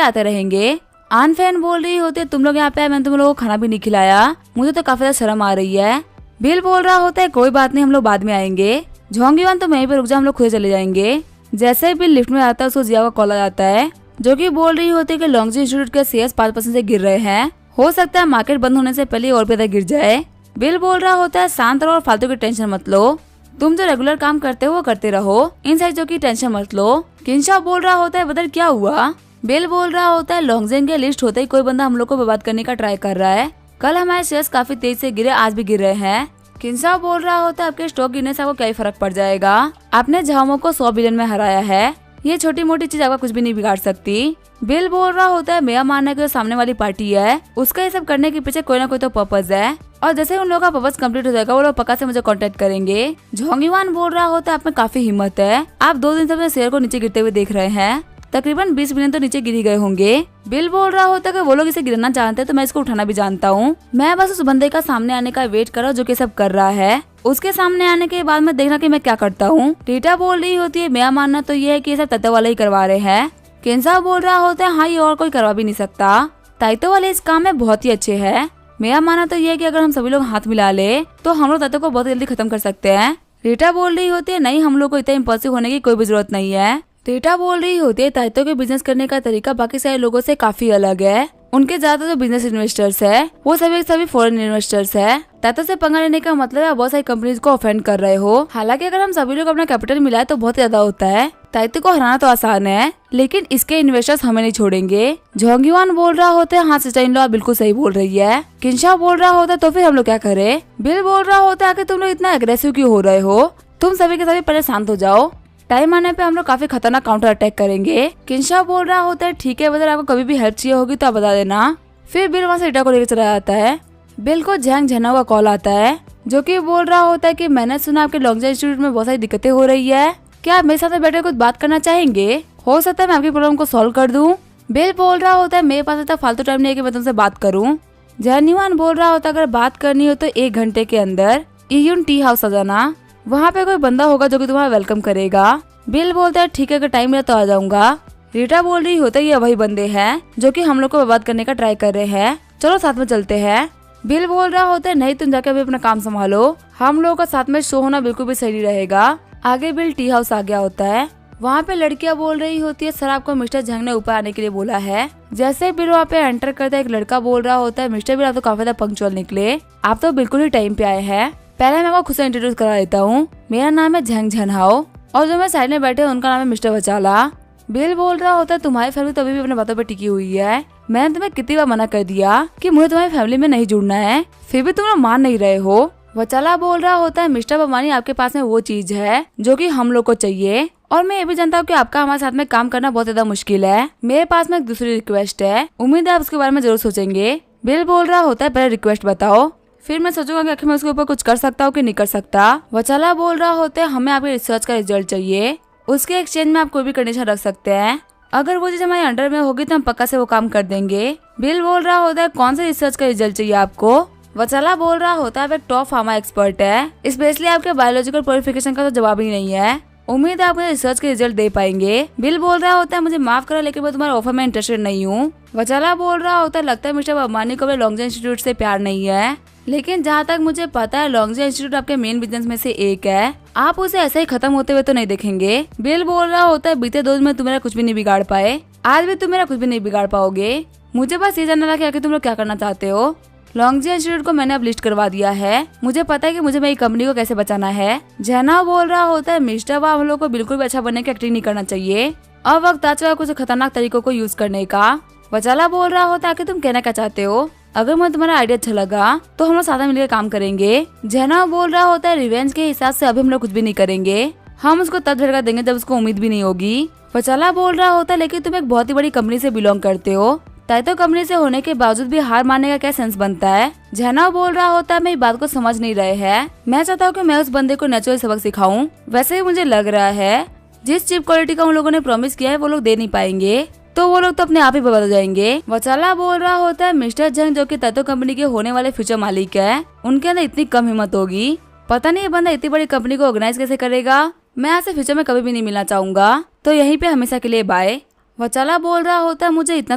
[SPEAKER 1] आते रहेंगे। आनफैन बोल रही होती है तुम लोग यहाँ पे आए, मैंने तुम लोगों को खाना भी नहीं खिलाया, मुझे तो काफी ज्यादा शर्म आ रही है। बिल बोल रहा होता है कोई बात नहीं हम लोग बाद में आएंगे। जोंगीवान तो वहीं पे रुक जा, हम लोग खुद चले जाएंगे। जैसे ही बिल लिफ्ट में आता है उसको जिया का कॉल आ जाता है, जो कि बोल रही होती है कि लॉन्गजी इंस्टीट्यूट के शेयर्स 5% से गिर रहे हैं, हो सकता है मार्केट बंद होने से पहले और ज्यादा गिर जाए। बिल बोल रहा होता है शांत रहो और फालतू की टेंशन मत लो, तुम जो रेगुलर काम करते हो वो करते रहो, इन चीजों की टेंशन मत लो। किंशा बोल रहा होता है बदल क्या हुआ। बिल बोल रहा होता है लॉन्गजेन के लिस्ट होते ही कोई बंदा हम लोग को बर्बाद करने का ट्राई कर रहा है। कल हमारे शेयर्स काफी तेज से गिरे, आज भी गिर रहे हैं। किंशा बोल रहा होता है आपके स्टॉक गिरने से आपको क्या ही फर्क पड़ जाएगा, आपने झामो को 100 बिलियन में हराया है, ये छोटी मोटी चीज आपका कुछ भी नहीं बिगाड़ सकती। बिल बोल रहा होता है मेरा मानना है कि जो सामने वाली पार्टी है उसका ये सब करने के पीछे कोई ना कोई तो पर्पज है, और जैसे उन लोगों का पर्पज कंप्लीट हो जाएगा वो लोग पक्का से मुझे कांटेक्ट करेंगे। झोंगीवान बोल रहा होता है आप में काफी हिम्मत है, आप 2 दिन से अपने शेयर को नीचे गिरते हुए देख रहे हैं, तकरीबन 20 बिलियन तो नीचे गिर गए होंगे। बिल बोल रहा होता है कि वो लोग इसे गिरना चाहते हैं तो मैं इसको उठाना भी जानता हूँ, मैं बस उस बंदे का सामने आने का वेट कर रहा हूँ जो कि सब कर रहा है, उसके सामने आने के बाद में देखना कि मैं क्या करता हूँ। रीटा बोल रही होती है मेरा मानना तो ये है कि ये सब तत्व वाले ही करवा रहे हैं। केंसा बोल रहा होता है हाँ ये और कोई करवा भी नहीं सकता, ताइतो वाले इस काम में बहुत ही अच्छे हैं, मेरा मानना तो ये है कि अगर हम सभी लोग हाथ मिला ले तो हम लोग तत्व को बहुत जल्दी खत्म कर सकते हैं। रीटा बोल रही होती है नहीं हम लोग को इतना इम्पल्सिव होने की कोई भी जरूरत नहीं है। रीटा बोल रही होती है ताइतो के बिजनेस करने का तरीका बाकी सारे लोगों से काफी अलग है, उनके ज्यादा जो बिजनेस इन्वेस्टर्स है वो सभी फॉरेन इन्वेस्टर्स है। ताइतो से पंगा लेने का मतलब है बहुत सारी कंपनीज को ऑफेंड कर रहे हो, हालांकि अगर हम सभी लोग अपना कैपिटल मिलाए तो बहुत ज्यादा होता है। ताइतो को हराना तो आसान है लेकिन इसके इन्वेस्टर्स हमें नहीं छोड़ेंगे। झोंगीवान बोल रहा होता है हाँ सिस्टर इन लॉ बिल्कुल सही बोल रही है। किंशा बोल रहा होता है तो फिर हम लोग क्या करें। बिल बोल रहा होता है कि तुम लोग इतना एग्रेसिव क्यों हो रहे हो, तुम सभी के सभी पहले शांत हो जाओ, टाइम आने पे हम लोग काफी खतरनाक काउंटर अटैक करेंगे। किंशा बोल रहा होता है ठीक है अगर आपको कभी भी हेल्प चाहिए होगी तो आप बता देना। फिर बिल वहाँ से रीटा को लेकर चला जाता है। बिल को झैंग झना का कॉल आता है जो कि बोल रहा होता है कि मैंने सुना आपके लॉन्गजा इंस्टीट्यूट में बहुत सारी दिक्कतें हो रही है, क्या आप मेरे साथ बैठे कुछ बात करना चाहेंगे, हो सकता है मैं आपकी प्रॉब्लम को सॉल्व कर दूं। बिल बोल रहा होता है मेरे पास इतना फालतू टाइम नहीं है कि मैं तुमसे बात करूं। झैंगवान बोल रहा होता है अगर बात करनी हो तो 1 घंटे के अंदर ईयून टी हाउस आ जाना, वहाँ पे कोई बंदा होगा जो कि तुम्हारा वेलकम करेगा। बिल बोलता है ठीक है अगर टाइम मिला तो आ जाऊंगा। रीटा बोल रही होता है ये वही बंदे हैं जो कि हम लोग को बर्बाद करने का ट्राई कर रहे हैं, चलो साथ में चलते हैं। बिल बोल रहा होता है नहीं तुम जाके अभी अपना काम संभालो, हम लोगों का साथ में शो होना बिल्कुल भी सही रहेगा। आगे बिल टी हाउस आ गया होता है, वहाँ पे लड़कियां बोल रही होती है सर आपको मिस्टर झंग ने ऊपर आने के लिए बोला है। जैसे बिल वहाँ पे एंटर करता है एक लड़का बोल रहा होता है मिस्टर बिल आप तो काफी ज्यादा पंक्चुअल निकले, आप तो बिल्कुल ही टाइम पे आए हैं। पहले मैं आपको खुद से इंट्रोड्यूस करा देता हूँ, मेरा नाम है झंग झनहाओ और जो मैं साइड में बैठे उनका नाम है मिस्टर बचाला। बिल बोल रहा होता है तुम्हारी फैमिली तो अभी भी अपने बातों पे टिकी हुई है, मैंने तुम्हें कितनी बार मना कर दिया कि मुझे तुम्हारी फैमिली में नहीं जुड़ना है, फिर भी तुम लोग मान नहीं रहे हो। वचाला बोल रहा होता है मिस्टर बमानी आपके पास में वो चीज है जो कि हम लोग को चाहिए, और मैं ये भी जानता हूँ कि आपका हमारे साथ में काम करना बहुत ज्यादा मुश्किल है, मेरे पास में एक दूसरी रिक्वेस्ट है, उम्मीद है आप उसके बारे में जरूर सोचेंगे। बिल बोल रहा होता है पहले रिक्वेस्ट बताओ फिर मैं सोचूंगा कि आखिर मैं उसके ऊपर कुछ कर सकता हूँ कि नहीं कर सकता। वचाला बोल रहा होता है हमें आपके रिसर्च का रिजल्ट चाहिए, उसके एक्सचेंज में आप कोई भी कंडीशन रख सकते हैं, अगर वो चीज हमारे अंडर में होगी तो हम पक्का से वो काम कर देंगे। बिल बोल रहा होता है कौन से रिसर्च का रिजल्ट चाहिए आपको। वचाला बोल रहा होता है आप एक टॉप फार्मा एक्सपर्ट है, स्पेशली आपके बायोलॉजिकल प्योरिफिकेशन का तो जवाब ही नहीं है, उम्मीद है आप मुझे रिसर्च के रिजल्ट दे पाएंगे। बिल बोल रहा होता है मुझे माफ करो लेकिन मैं तुम्हारे ऑफर में इंटरेस्टेड नहीं हूँ। वचाला बोल रहा होता है लगता है मिस्टर अम्बानी को लॉन्गजा इंस्टीट्यूट से प्यार नहीं है, लेकिन जहाँ तक मुझे पता है लॉन्गजा इंस्टीट्यूट आपके मेन बिजनेस में से एक है, आप उसे ऐसे ही खत्म होते हुए तो नहीं देखेंगे। बिल बोल रहा होता है बीते 2 दिन में तुम मेरा कुछ भी नहीं बिगाड़ पाए, आज भी तुम मेरा कुछ भी नहीं बिगाड़ पाओगे, मुझे बस ये जानना था कि आखिर तुम लोग क्या करना चाहते हो। लॉन्गजा इंस्टीट्यूट को मैंने अब लिस्ट करवा दिया है, मुझे पता है कि मुझे मेरी कंपनी को कैसे बचाना है। जैना बोल रहा होता है मिस्टर बा हम लोग को बिल्कुल भी अच्छा बनने की एक्टिंग नहीं करना चाहिए, अब वक्त आ चुका है कुछ खतरनाक तरीकों को यूज करने का। वचाला बोल रहा होता है कि तुम कहना क्या चाहते हो, अगर मुझे तुम्हारा आइडिया अच्छा लगा तो हम लोग साथ में मिलकर काम करेंगे। जैना बोल रहा होता है रिवेंज के हिसाब से अभी हम लोग कुछ भी नहीं करेंगे, हम उसको तब झटका देंगे जब उसको उम्मीद भी नहीं होगी। वचाला बोल रहा होता है लेकिन तुम एक बहुत ही बड़ी कंपनी से बिलोंग करते हो, ताइतो कंपनी से होने के बावजूद भी हार मानने का क्या सेंस बनता है। जैना बोल रहा होता है मैं बात को समझ नहीं रहे हैं, मैं चाहता हूँ कि मैं उस बंदे को नेचुरल सबक सिखाऊं, वैसे ही मुझे लग रहा है जिस चीप क्वालिटी का उन लोगों ने प्रॉमिस किया है वो लोग दे नहीं पाएंगे, तो वो लोग तो अपने आप ही बदल जाएंगे। वचाला बोल रहा होता है मिस्टर झंग जो कि ताइतो कंपनी के होने वाले फ्यूचर मालिक है, उनके अंदर इतनी कम हिम्मत होगी, पता नहीं ये बंदा इतनी बड़ी कंपनी को ऑर्गेनाइज कैसे करेगा, मैं आज से फ्यूचर में कभी भी नहीं मिलना चाहूंगा, तो यहीं पे हमेशा के लिए बाय। वचाला बोल रहा होता है मुझे इतना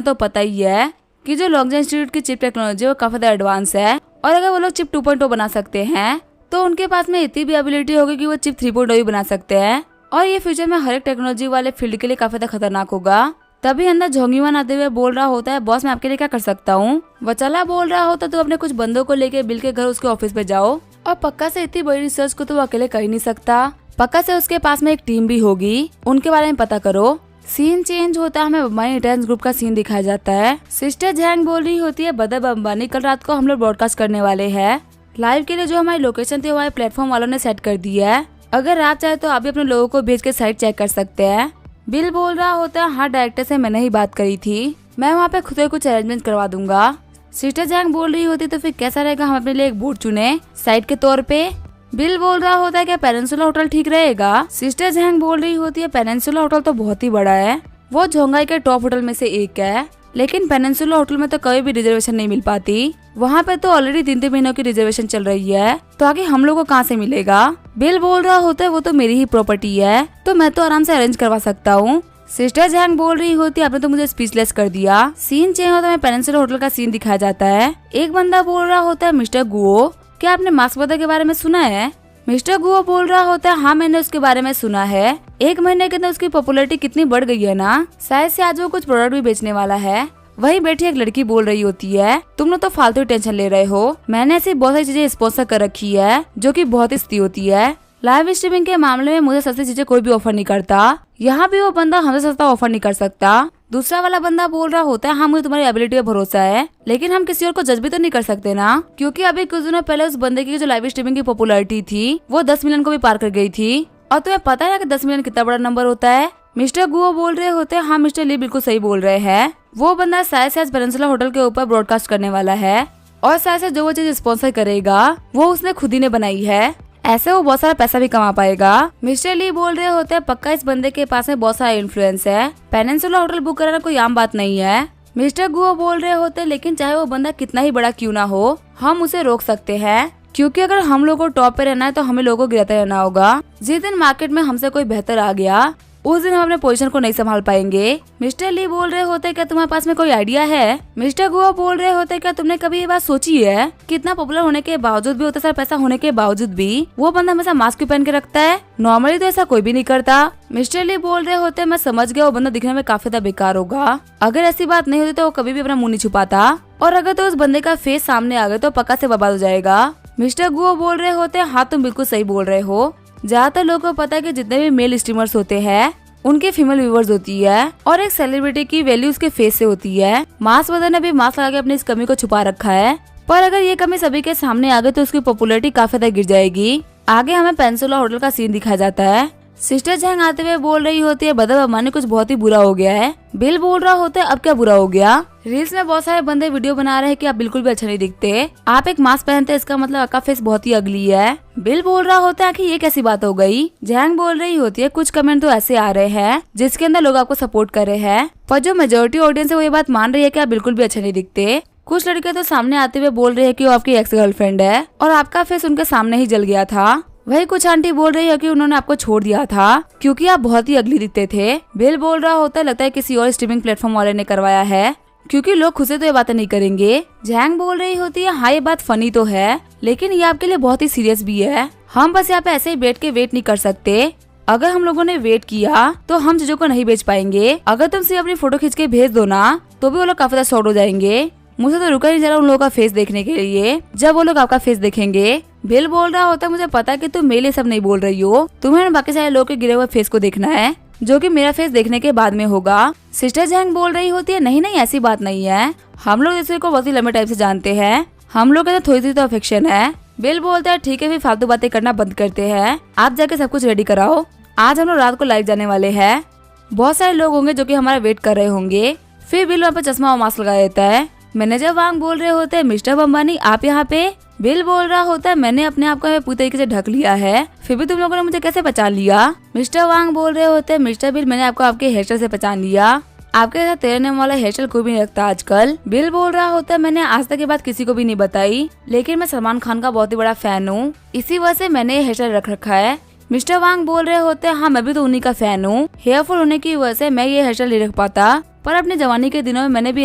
[SPEAKER 1] तो पता ही है कि जो लॉन्गजा इंस्टीट्यूट की चिप टेक्नोलॉजी वो काफी एडवांस है, और अगर वो लोग चिप 2.0 बना सकते हैं तो उनके पास में इतनी भी एबिलिटी होगी कि वो चिप 3.0 भी बना सकते हैं, और ये फ्यूचर में हर एक टेक्नोलॉजी वाले फील्ड के लिए काफी खतरनाक होगा। तभी अंदर झोंगीवन आते हुए बोल रहा होता है, बॉस मैं आपके लिए क्या कर सकता हूँ। वचला बोल रहा होता तो अपने कुछ बंदों को लेके बिल के घर उसके ऑफिस पे जाओ। और पक्का से इतनी बड़ी रिसर्च को तो वो अकेले कर ही नहीं सकता, पक्का से उसके पास में एक टीम भी होगी, उनके बारे में पता करो। सीन चेंज होता है, हमें अंबानी रिटर्न्स ग्रुप का सीन दिखाया जाता है। सिस्टर जैंग बोल रही होती है, बदब अंबानी कल रात को हम लोग ब्रॉडकास्ट करने वाले हैं लाइव के लिए, जो हमारी लोकेशन थी हमारे प्लेटफॉर्म वालों ने सेट कर दी है। अगर आप चाहे तो आप भी अपने लोगों को भेज के साइट चेक कर सकते हैं। बिल बोल रहा होता है, हाँ डायरेक्टर से मैंने ही बात करी थी, मैं वहाँ पे खुद कुछ अरेंजमेंट करवा दूंगा। सिस्टर जैंग बोल रही होती तो फिर कैसा रहेगा हम अपने लिए एक बोर्ड चुने साइट के तौर पे। बिल बोल रहा होता है क्या पेनिनसुला होटल ठीक रहेगा। सिस्टर जैंग बोल रही होती है, पेनिनसुला होटल तो बहुत ही बड़ा है, वो झोंगाई के टॉप होटल में से एक है, लेकिन पेनिनसुला होटल में तो कभी भी रिजर्वेशन नहीं मिल पाती, वहाँ पे तो ऑलरेडी 3 महीनों की रिजर्वेशन चल रही है, तो आगे हम लोग को कहाँ से मिलेगा। बिल बोल रहा होता है, वो तो मेरी ही प्रॉपर्टी है, तो मैं तो आराम से अरेंज करवा सकता हूँ। सिस्टर जैंग बोल रही होती है, आपने तो मुझे स्पीचलेस कर दिया। सीन चेंज होता है, पेनिनसुला होटल का सीन दिखाया जाता है। एक बंदा बोल रहा होता है, मिस्टर गुओ क्या आपने मास्क बदर के बारे में सुना है। मिस्टर गुओ बोल रहा होता है, हाँ मैंने उसके बारे में सुना है, 1 महीने के अंदर उसकी पॉपुलैरिटी कितनी बढ़ गई है ना, शायद से आज वो कुछ प्रोडक्ट भी बेचने वाला है। वहीं बैठी एक लड़की बोल रही होती है, तुम लोग तो फालतू टेंशन ले रहे हो, मैंने ऐसी बहुत सारी चीजें स्पॉन्सर कर रखी है जो कि बहुत ही सस्ती होती है। लाइव स्ट्रीमिंग के मामले में मुझे सस्ती चीजें कोई भी ऑफर नहीं करता, यहाँ भी वो बंदा हमसे सस्ता ऑफर नहीं कर सकता। दूसरा वाला बंदा बोल रहा होता है, हाँ मुझे तुम्हारी एबिलिटी पे भरोसा है, लेकिन हम किसी और को जज भी तो नहीं कर सकते ना, क्योंकि अभी कुछ दिनों पहले उस बंदे की जो लाइव स्ट्रीमिंग की पॉपुलैरिटी थी वो 10 मिलियन को भी पार कर गई थी, और तुम्हें पता है कि 10 मिलियन कितना बड़ा नंबर होता है। मिस्टर गुओ बोल रहे होते हैं, हाँ मिस्टर ली बिल्कुल सही बोल रहे हैं, वो बंदा शायद से पेनिनसुला होटल के ऊपर ब्रॉडकास्ट करने वाला है, और शायद से जो वो चीज स्पॉन्सर करेगा वो उसने खुद ही ने बनाई है, ऐसे वो बहुत सारा पैसा भी कमा पाएगा। मिस्टर ली बोल रहे होते हैं, पक्का इस बंदे के पास में बहुत सारा इन्फ्लुएंस है, पेनिनसुला होटल बुक कराना कोई आम बात नहीं है। मिस्टर गुओ बोल रहे होते हैं, लेकिन चाहे वो बंदा कितना ही बड़ा क्यों ना हो, हम उसे रोक सकते हैं, क्योंकि अगर हम लोग को टॉप पे रहना है तो हमें लोगों को गिराते रहना होगा। जिस दिन मार्केट में हमसे कोई बेहतर आ गया उस दिन हम अपने पोजीशन को नहीं संभाल पाएंगे। मिस्टर ली बोल रहे होते क्या तुम्हारे पास में कोई आइडिया है। मिस्टर गुओ बोल रहे होते क्या तुमने कभी ये बात सोची है कितना पॉपुलर होने के बावजूद भी, उतना सारा पैसा होने के बावजूद भी वो बंदा हमेशा मास्क क्यों पहन के रखता है, नॉर्मली तो ऐसा कोई भी नहीं करता। मिस्टर ली बोल रहे होते मैं समझ गया वो बंदा दिखने में काफी ज्यादा बेकार होगा, अगर ऐसी बात नहीं होती तो वो कभी भी अपना मुंह नहीं छुपाता, और अगर तो उस बंदे का फेस सामने आ गया तो पक्का से बर्बाद हो जाएगा। मिस्टर गुओ बोल रहे होते हाँ तुम बिल्कुल सही बोल रहे हो, ज्यादातर लोगों को पता है कि जितने भी मेल स्ट्रीमर्स होते हैं उनके फीमेल व्यूवर्स होती है, और एक सेलिब्रिटी की वैल्यू उसके फेस से होती है। मास्क बदर ने भी मास्क लगा के अपनी इस कमी को छुपा रखा है, पर अगर ये कमी सभी के सामने आ गई तो उसकी पॉपुलैरिटी काफी ज्यादा गिर जाएगी। आगे हमें पेनिनसुला होटल का सीन दिखाया जाता है। सिस्टर जैंग आते हुए बोल रही होती है, बदब अंबानी कुछ बहुत ही बुरा हो गया है। बिल बोल रहा होता है, अब क्या बुरा हो गया, रील्स में बहुत सारे बंदे वीडियो बना रहे हैं कि आप बिल्कुल भी अच्छा नहीं दिखते, आप एक मास्क पहनते हैं इसका मतलब आपका फेस बहुत ही अगली है। बिल बोल रहा होता है कि ये कैसी बात हो गई। जैंग बोल रही होती है, कुछ कमेंट तो ऐसे आ रहे हैं जिसके अंदर लोग आपको सपोर्ट कर रहे हैं, पर जो मेजोरिटी ऑडियंस है वो ये बात मान रही है कि आप बिल्कुल भी अच्छा नहीं दिखते। कुछ लड़के तो सामने आते हुए बोल रहे हैं कि वो आपकी एक्स गर्लफ्रेंड है और आपका फेस उनके सामने ही जल गया था। वही कुछ आंटी बोल रही है कि उन्होंने आपको छोड़ दिया था क्योंकि आप बहुत ही अगली दिखते थे। बिल बोल रहा होता है, लगता है किसी और स्ट्रीमिंग प्लेटफॉर्म वाले ने करवाया है, क्योंकि लोग खुद से तो ये बातें नहीं करेंगे। जैंग बोल रही होती है, हाँ ये बात फनी तो है, लेकिन ये आपके लिए बहुत ही सीरियस भी है, हम बस यहाँ पे ऐसे ही बैठ के वेट नहीं कर सकते, अगर हम लोगों ने वेट किया तो हम चीजों को नहीं बेच पाएंगे। अगर तुम सिर्फ अपनी फोटो खींच के भेज दो ना तो भी वो लोग काफी ज्यादा शॉर्ट हो जाएंगे। मुझे तो रुका नहीं जा रहा उन लोगों का फेस देखने के लिए, जब वो लोग आपका फेस देखेंगे। बिल बोल रहा होता है, मुझे पता है कि तुम मेरे लिए सब नहीं बोल रही हो, तुम्हें बाकी सारे लोग के गिरे हुए फेस को देखना है, जो कि मेरा फेस देखने के बाद में होगा। सिस्टर जैंग बोल रही होती है, नहीं नहीं ऐसी बात नहीं है, हम लोग इसे को बहुत ही लंबे टाइम से जानते हैं, हम लोग के तो थोड़ी सी तो अफेक्शन है। बिल बोलता है, ठीक है फिर फालतू बातें करना बंद करते हैं, आप जाके सब कुछ रेडी कराओ, आज हम लोग रात को लाइव जाने वाले हैं, बहुत सारे लोग होंगे जो कि हमारा वेट कर रहे होंगे। फिर बिल वहाँ पे चश्मा और मास्क लगा देता है। मैनेजर वांग बोल रहे होते हैं, मिस्टर अंबानी आप यहाँ पे। बिल बोल रहा होता है, मैंने अपने आप को पूरी तरीके से ढक लिया है, फिर भी तुम लोगों ने मुझे कैसे पहचान लिया। मिस्टर वांग बोल रहे होते हैं, मिस्टर बिल मैंने आपको आपके हेयर स्टाइल से पहचान लिया, आपके साथ तैरने वाला हेयर स्टाइल कोई भी नहीं रखता आजकल। बिल बोल रहा होता है, मैंने आज तक ये बात किसी को भी नहीं बताई, लेकिन मैं सलमान खान का बहुत ही बड़ा फैन हूँ, इसी वजह से मैंने ये हेयर स्टाइल रख रखा है। मिस्टर वांग बोल रहे होते हैं, हाँ मैं भी तो उन्हीं का फैन हूँ, हेयर फॉल होने की वजह से मैं ये हेयर स्टाइल नहीं रख पाता, पर अपने जवानी के दिनों में मैंने भी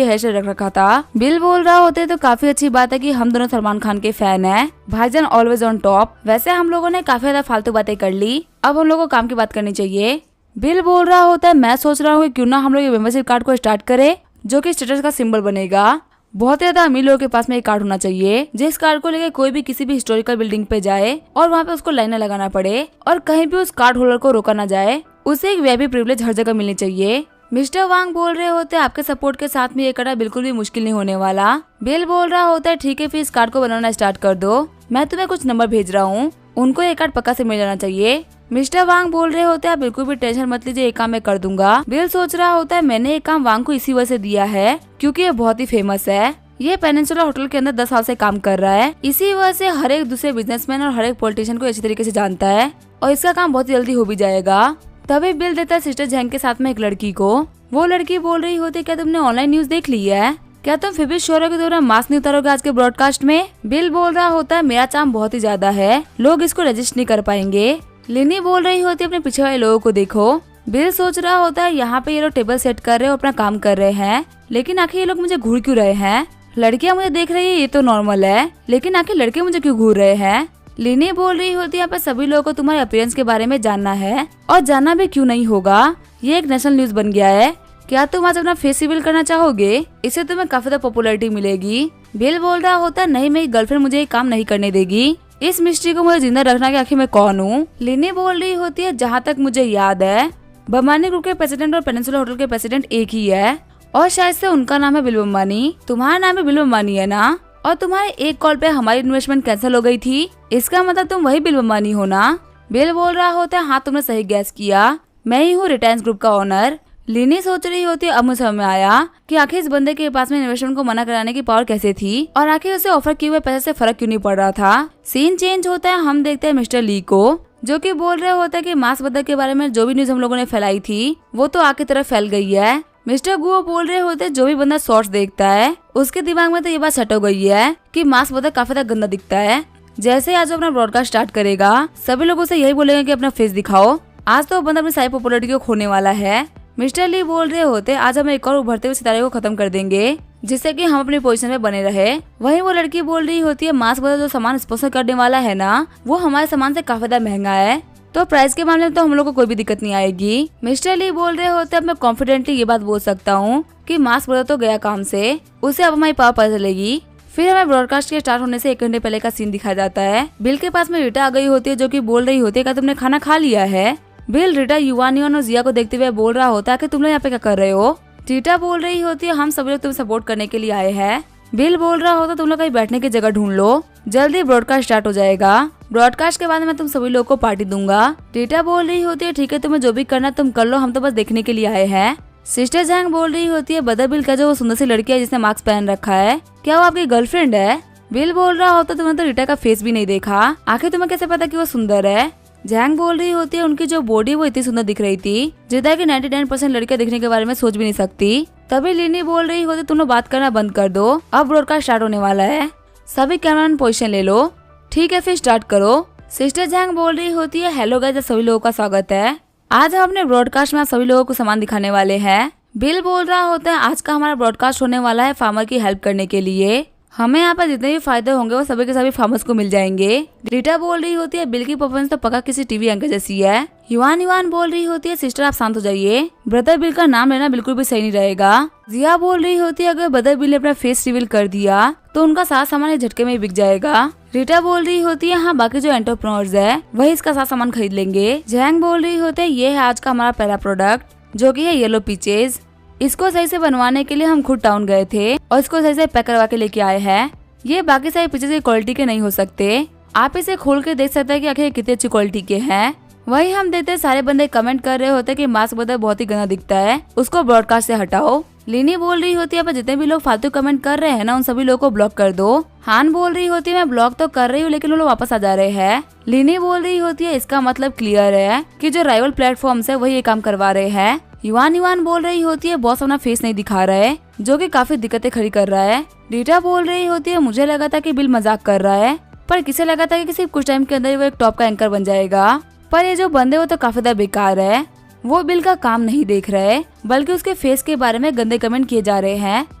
[SPEAKER 1] हेयर स्टाइल रख रखा था। बिल बोल रहा होते तो काफी अच्छी बात है कि हम दोनों सलमान खान के फैन हैं, भाईजान ऑलवेज ऑन टॉप। वैसे हम लोगों ने काफी ज्यादा फालतू बातें कर ली, अब हम लोगों को काम की बात करनी चाहिए। बिल बोल रहा होता है मैं सोच रहा हूँ कि क्यों ना हम लोग ये मेंबरशिप कार्ड को स्टार्ट करें जो कि स्टेटस का सिंबल बनेगा। बहुत ज्यादा अमीर लोगों के पास में एक कार्ड होना चाहिए जिस कार्ड को लेकर कोई भी किसी भी हिस्टोरिकल बिल्डिंग पे जाए और वहाँ पे उसको लाइनें लगाना पड़े और कहीं भी उस कार्ड होल्डर को रोका ना जाए। उसे एक वीआईपी प्रिविलेज हर जगह मिलनी चाहिए। मिस्टर वांग बोल रहे होते हैं आपके सपोर्ट के साथ में ये करना बिल्कुल भी मुश्किल नहीं होने वाला। बिल बोल रहा होता है ठीक है फिर इस कार्ड को बनाना स्टार्ट कर दो, मैं तुम्हें कुछ नंबर भेज रहा हूँ, उनको ये कार्ड पक्का से मिल जाना चाहिए। मिस्टर वांग बोल रहे होते हैं आप बिल्कुल भी टेंशन मत लीजिए, ये काम मैं कर दूंगा। बिल सोच रहा होता है मैंने ये काम वांग को इसी वजह से दिया है क्योंकि ये बहुत ही फेमस है। ये पेनिनसुला होटल के अंदर 10 साल से काम कर रहा है, इसी वजह से हर एक दूसरे बिजनेसमैन और हर एक पॉलिटिशियन को अच्छी तरीके से जानता है और इसका काम बहुत जल्दी हो भी जाएगा। तभी बिल देता है सिस्टर जैंग के साथ में एक लड़की को। वो लड़की बोल रही होती क्या तुमने ऑनलाइन न्यूज देख ली है, क्या तुम फिर भी श्योर हो कि तुम मास्क नहीं उतारोगे आज के ब्रॉडकास्ट में। बिल बोल रहा होता है मेरा चार्म बहुत ही ज्यादा है, लोग इसको रजिस्ट नहीं कर पाएंगे। लिनी बोल रही होती है अपने पीछे वाले लोगों को देखो। बिल सोच रहा होता है यहाँ पे ये लोग टेबल सेट कर रहे हैं और अपना काम कर रहे हैं, लेकिन आखिर ये लोग मुझे घूर क्यों रहे हैं। लड़कियां मुझे देख रही है ये तो नॉर्मल है, लेकिन आखिर लड़के मुझे क्यों घूर रहे हैं। लिनी बोल रही होती है यहाँ पे सभी लोगों को तुम्हारे अपीयरेंस के बारे में जानना है और जानना भी क्यों नहीं होगा, ये एक नेशनल न्यूज बन गया है। क्या तुम आज अपना फेस रिवील करना चाहोगे, इससे तुम्हें काफी ज्यादा पॉपुलैरिटी मिलेगी। बिल बोल रहा होता है नहीं मेरी गर्लफ्रेंड मुझे ये काम नहीं करने देगी, इस मिस्ट्री को मुझे जिंदा रखना कि आखिर मैं कौन हूँ। लिनी बोल रही होती है जहाँ तक मुझे याद है बमानी ग्रुप के प्रेसिडेंट और पेनिनसुला होटल के प्रेसिडेंट एक ही है और शायद से उनका नाम है बिल बम्बानी। तुम्हारा नाम भी बिल बम्बानी है ना, और तुम्हारे एक कॉल पे हमारी इन्वेस्टमेंट कैंसिल हो गई थी, इसका मतलब तुम वही बिल बम्बानी हो ना। बिल बोल रहा होता है हाँ तुमने सही गैस किया, मैं ही हूँ रिलायंस ग्रुप का ओनर। लिनी सोच रही होती है अब मुझे समझ में आया कि आखिर इस बंदे के पास में इन्वेस्टमेंट को मना कराने की पावर कैसे थी और आखिर उसे ऑफर किए हुए पैसे से फर्क क्यों नहीं पड़ रहा था। सीन चेंज होता है, हम देखते हैं मिस्टर ली को जो कि बोल रहे होता है कि मास्क बदल के बारे में जो भी न्यूज हम लोगों ने फैलाई थी वो तो आगे तरफ फैल गई है। मिस्टर गुओ बोल रहे होते हैं जो भी बंदा शॉर्ट्स देखता है उसके दिमाग में तो ये बात सेट हो गई है कि मास्क बदल काफी ज्यादा गंदा दिखता है। जैसे आज वो अपना ब्रॉडकास्ट स्टार्ट करेगा सभी लोगों से यही बोलेंगे कि अपना फेस दिखाओ, आज तो बंदा अपनी सारी पॉपुलैरिटी को खोने वाला है। मिस्टर ली बोल रहे होते आज हम एक और उभरते हुए सितारे को खत्म कर देंगे जिससे कि हम अपनी पोजीशन में बने रहे। वहीं वो लड़की बोल रही होती है मास्क बदल जो सामान स्पॉन्सर करने वाला है ना वो हमारे सामान से काफी ज्यादा महंगा है, तो प्राइस के मामले में तो हम लोग को कोई भी दिक्कत नहीं आएगी। मिस्टर ली बोल रहे होते अब मैं कॉन्फिडेंटली ये बात बोल सकता हूँ कि मास्क बदल तो गया काम से, उसे अब हमारी पावर पता चलेगी। फिर हमें ब्रॉडकास्ट के स्टार्ट होने से 1 घंटे पहले का सीन दिखाया जाता है। बिल के पास में रीटा आ गई होती है जो कि बोल रही होती है क्या तुमने खाना खा लिया है। बिल रीटा युवानियन और जिया को देखते हुए बोल रहा होता है कि तुम लोग यहाँ पे क्या कर रहे हो। रीटा बोल रही होती है हम सभी लोग तुम्हें सपोर्ट करने के लिए आए हैं। बिल बोल रहा होता तुम लोग कहीं बैठने की जगह ढूंढ लो, जल्दी ब्रॉडकास्ट स्टार्ट हो जाएगा, ब्रॉडकास्ट के बाद मैं तुम सभी लोगों को पार्टी दूंगा। रीटा बोल रही होती है ठीक है तुम्हें जो भी करना तुम कर लो, हम तो बस देखने के लिए आए हैं। सिस्टर जैंग बोल रही होती है बदर बिल का जो वो सुंदर सी लड़की है जिसने मास्क पहन रखा है क्या वो आपकी गर्लफ्रेंड है। बिल बोल रहा होता तुमने तो रीटा का फेस भी नहीं देखा, आखिर तुम्हें कैसे पता कि वो सुंदर है। जैंग बोल रही होती है उनकी जो बॉडी वो इतनी सुंदर दिख रही थी जितना कि 99% लड़कियां दिखने के बारे में सोच भी नहीं सकती। तभी लिनी बोल रही होती तुम लोग बात करना बंद कर दो, अब ब्रॉडकास्ट स्टार्ट होने वाला है, सभी कैमरामैन पोजीशन ले लो। ठीक है फिर स्टार्ट करो। सिस्टर जैंग बोल रही होती है हेलो गाइस, सभी लोगों का स्वागत है, आज हम अपने ब्रॉडकास्ट में आप सभी लोगों को सामान दिखाने वाले हैं। बिल बोल रहा होता है आज का हमारा ब्रॉडकास्ट होने वाला है फार्मर की हेल्प करने के लिए, हमें यहाँ पर जितने भी फायदे होंगे वो सभी के सभी फार्मर्स को मिल जाएंगे। रीटा बोल रही होती है बिल की परफॉर्मेंस तो पक्का किसी टीवी एंकर जैसी है। युवान बोल रही होती है सिस्टर आप शांत हो जाइए, ब्रदर बिल का नाम लेना बिल्कुल भी सही नहीं रहेगा। जिया बोल रही होती है अगर ब्रदर बिल ने अपना फेस रिवील कर दिया तो उनका सारा सामान एक झटके में ही बिक जाएगा। रीटा बोल रही होती है हाँ बाकी जो एंटरप्रेन्योर्स है वही इसका सारा सामान खरीद लेंगे। जैंग बोल रही होती है ये है आज का हमारा पहला प्रोडक्ट जो की है येलो पीचेज, इसको सही से बनवाने के लिए हम खुद टाउन गए थे और इसको सही से पैक करवा के लेके आए हैं। ये बाकी सारे पीचेज की क्वालिटी के नहीं हो सकते, आप इसे खोल के देख सकते हैं कि आखिर कितनी अच्छी क्वालिटी के हैं। वही हम देखते सारे बंदे कमेंट कर रहे होते कि मास्क बदल बहुत ही गंदा दिखता है, उसको ब्रॉडकास्ट से हटाओ। लिनी बोल रही होती है पर जितने भी लोग फालतू कमेंट कर रहे हैं ना उन सभी लोगों को ब्लॉक कर दो। हान बोल रही होती है मैं ब्लॉक तो कर रही हूँ लेकिन वो लोग वापस आ जा रहे हैं। लिनी बोल रही होती है इसका मतलब क्लियर है कि जो राइवल प्लेटफॉर्म है वही ये काम करवा रहे हैं। युवान बोल रही होती है बॉस अपना फेस नहीं दिखा रहा है जो कि काफी दिक्कतें खड़ी कर रहा है। रीटा बोल रही होती है मुझे लगा था कि बिल मजाक कर रहा है पर किसे लगा था कि सिर्फ कुछ टाइम के अंदर वो एक टॉप का एंकर बन जाएगा, पर ये जो बंदे वो तो काफी ज्यादा बेकार है, वो बिल का काम नहीं देख रहे बल्कि उसके फेस के बारे में गंदे कमेंट किए जा रहे हैं।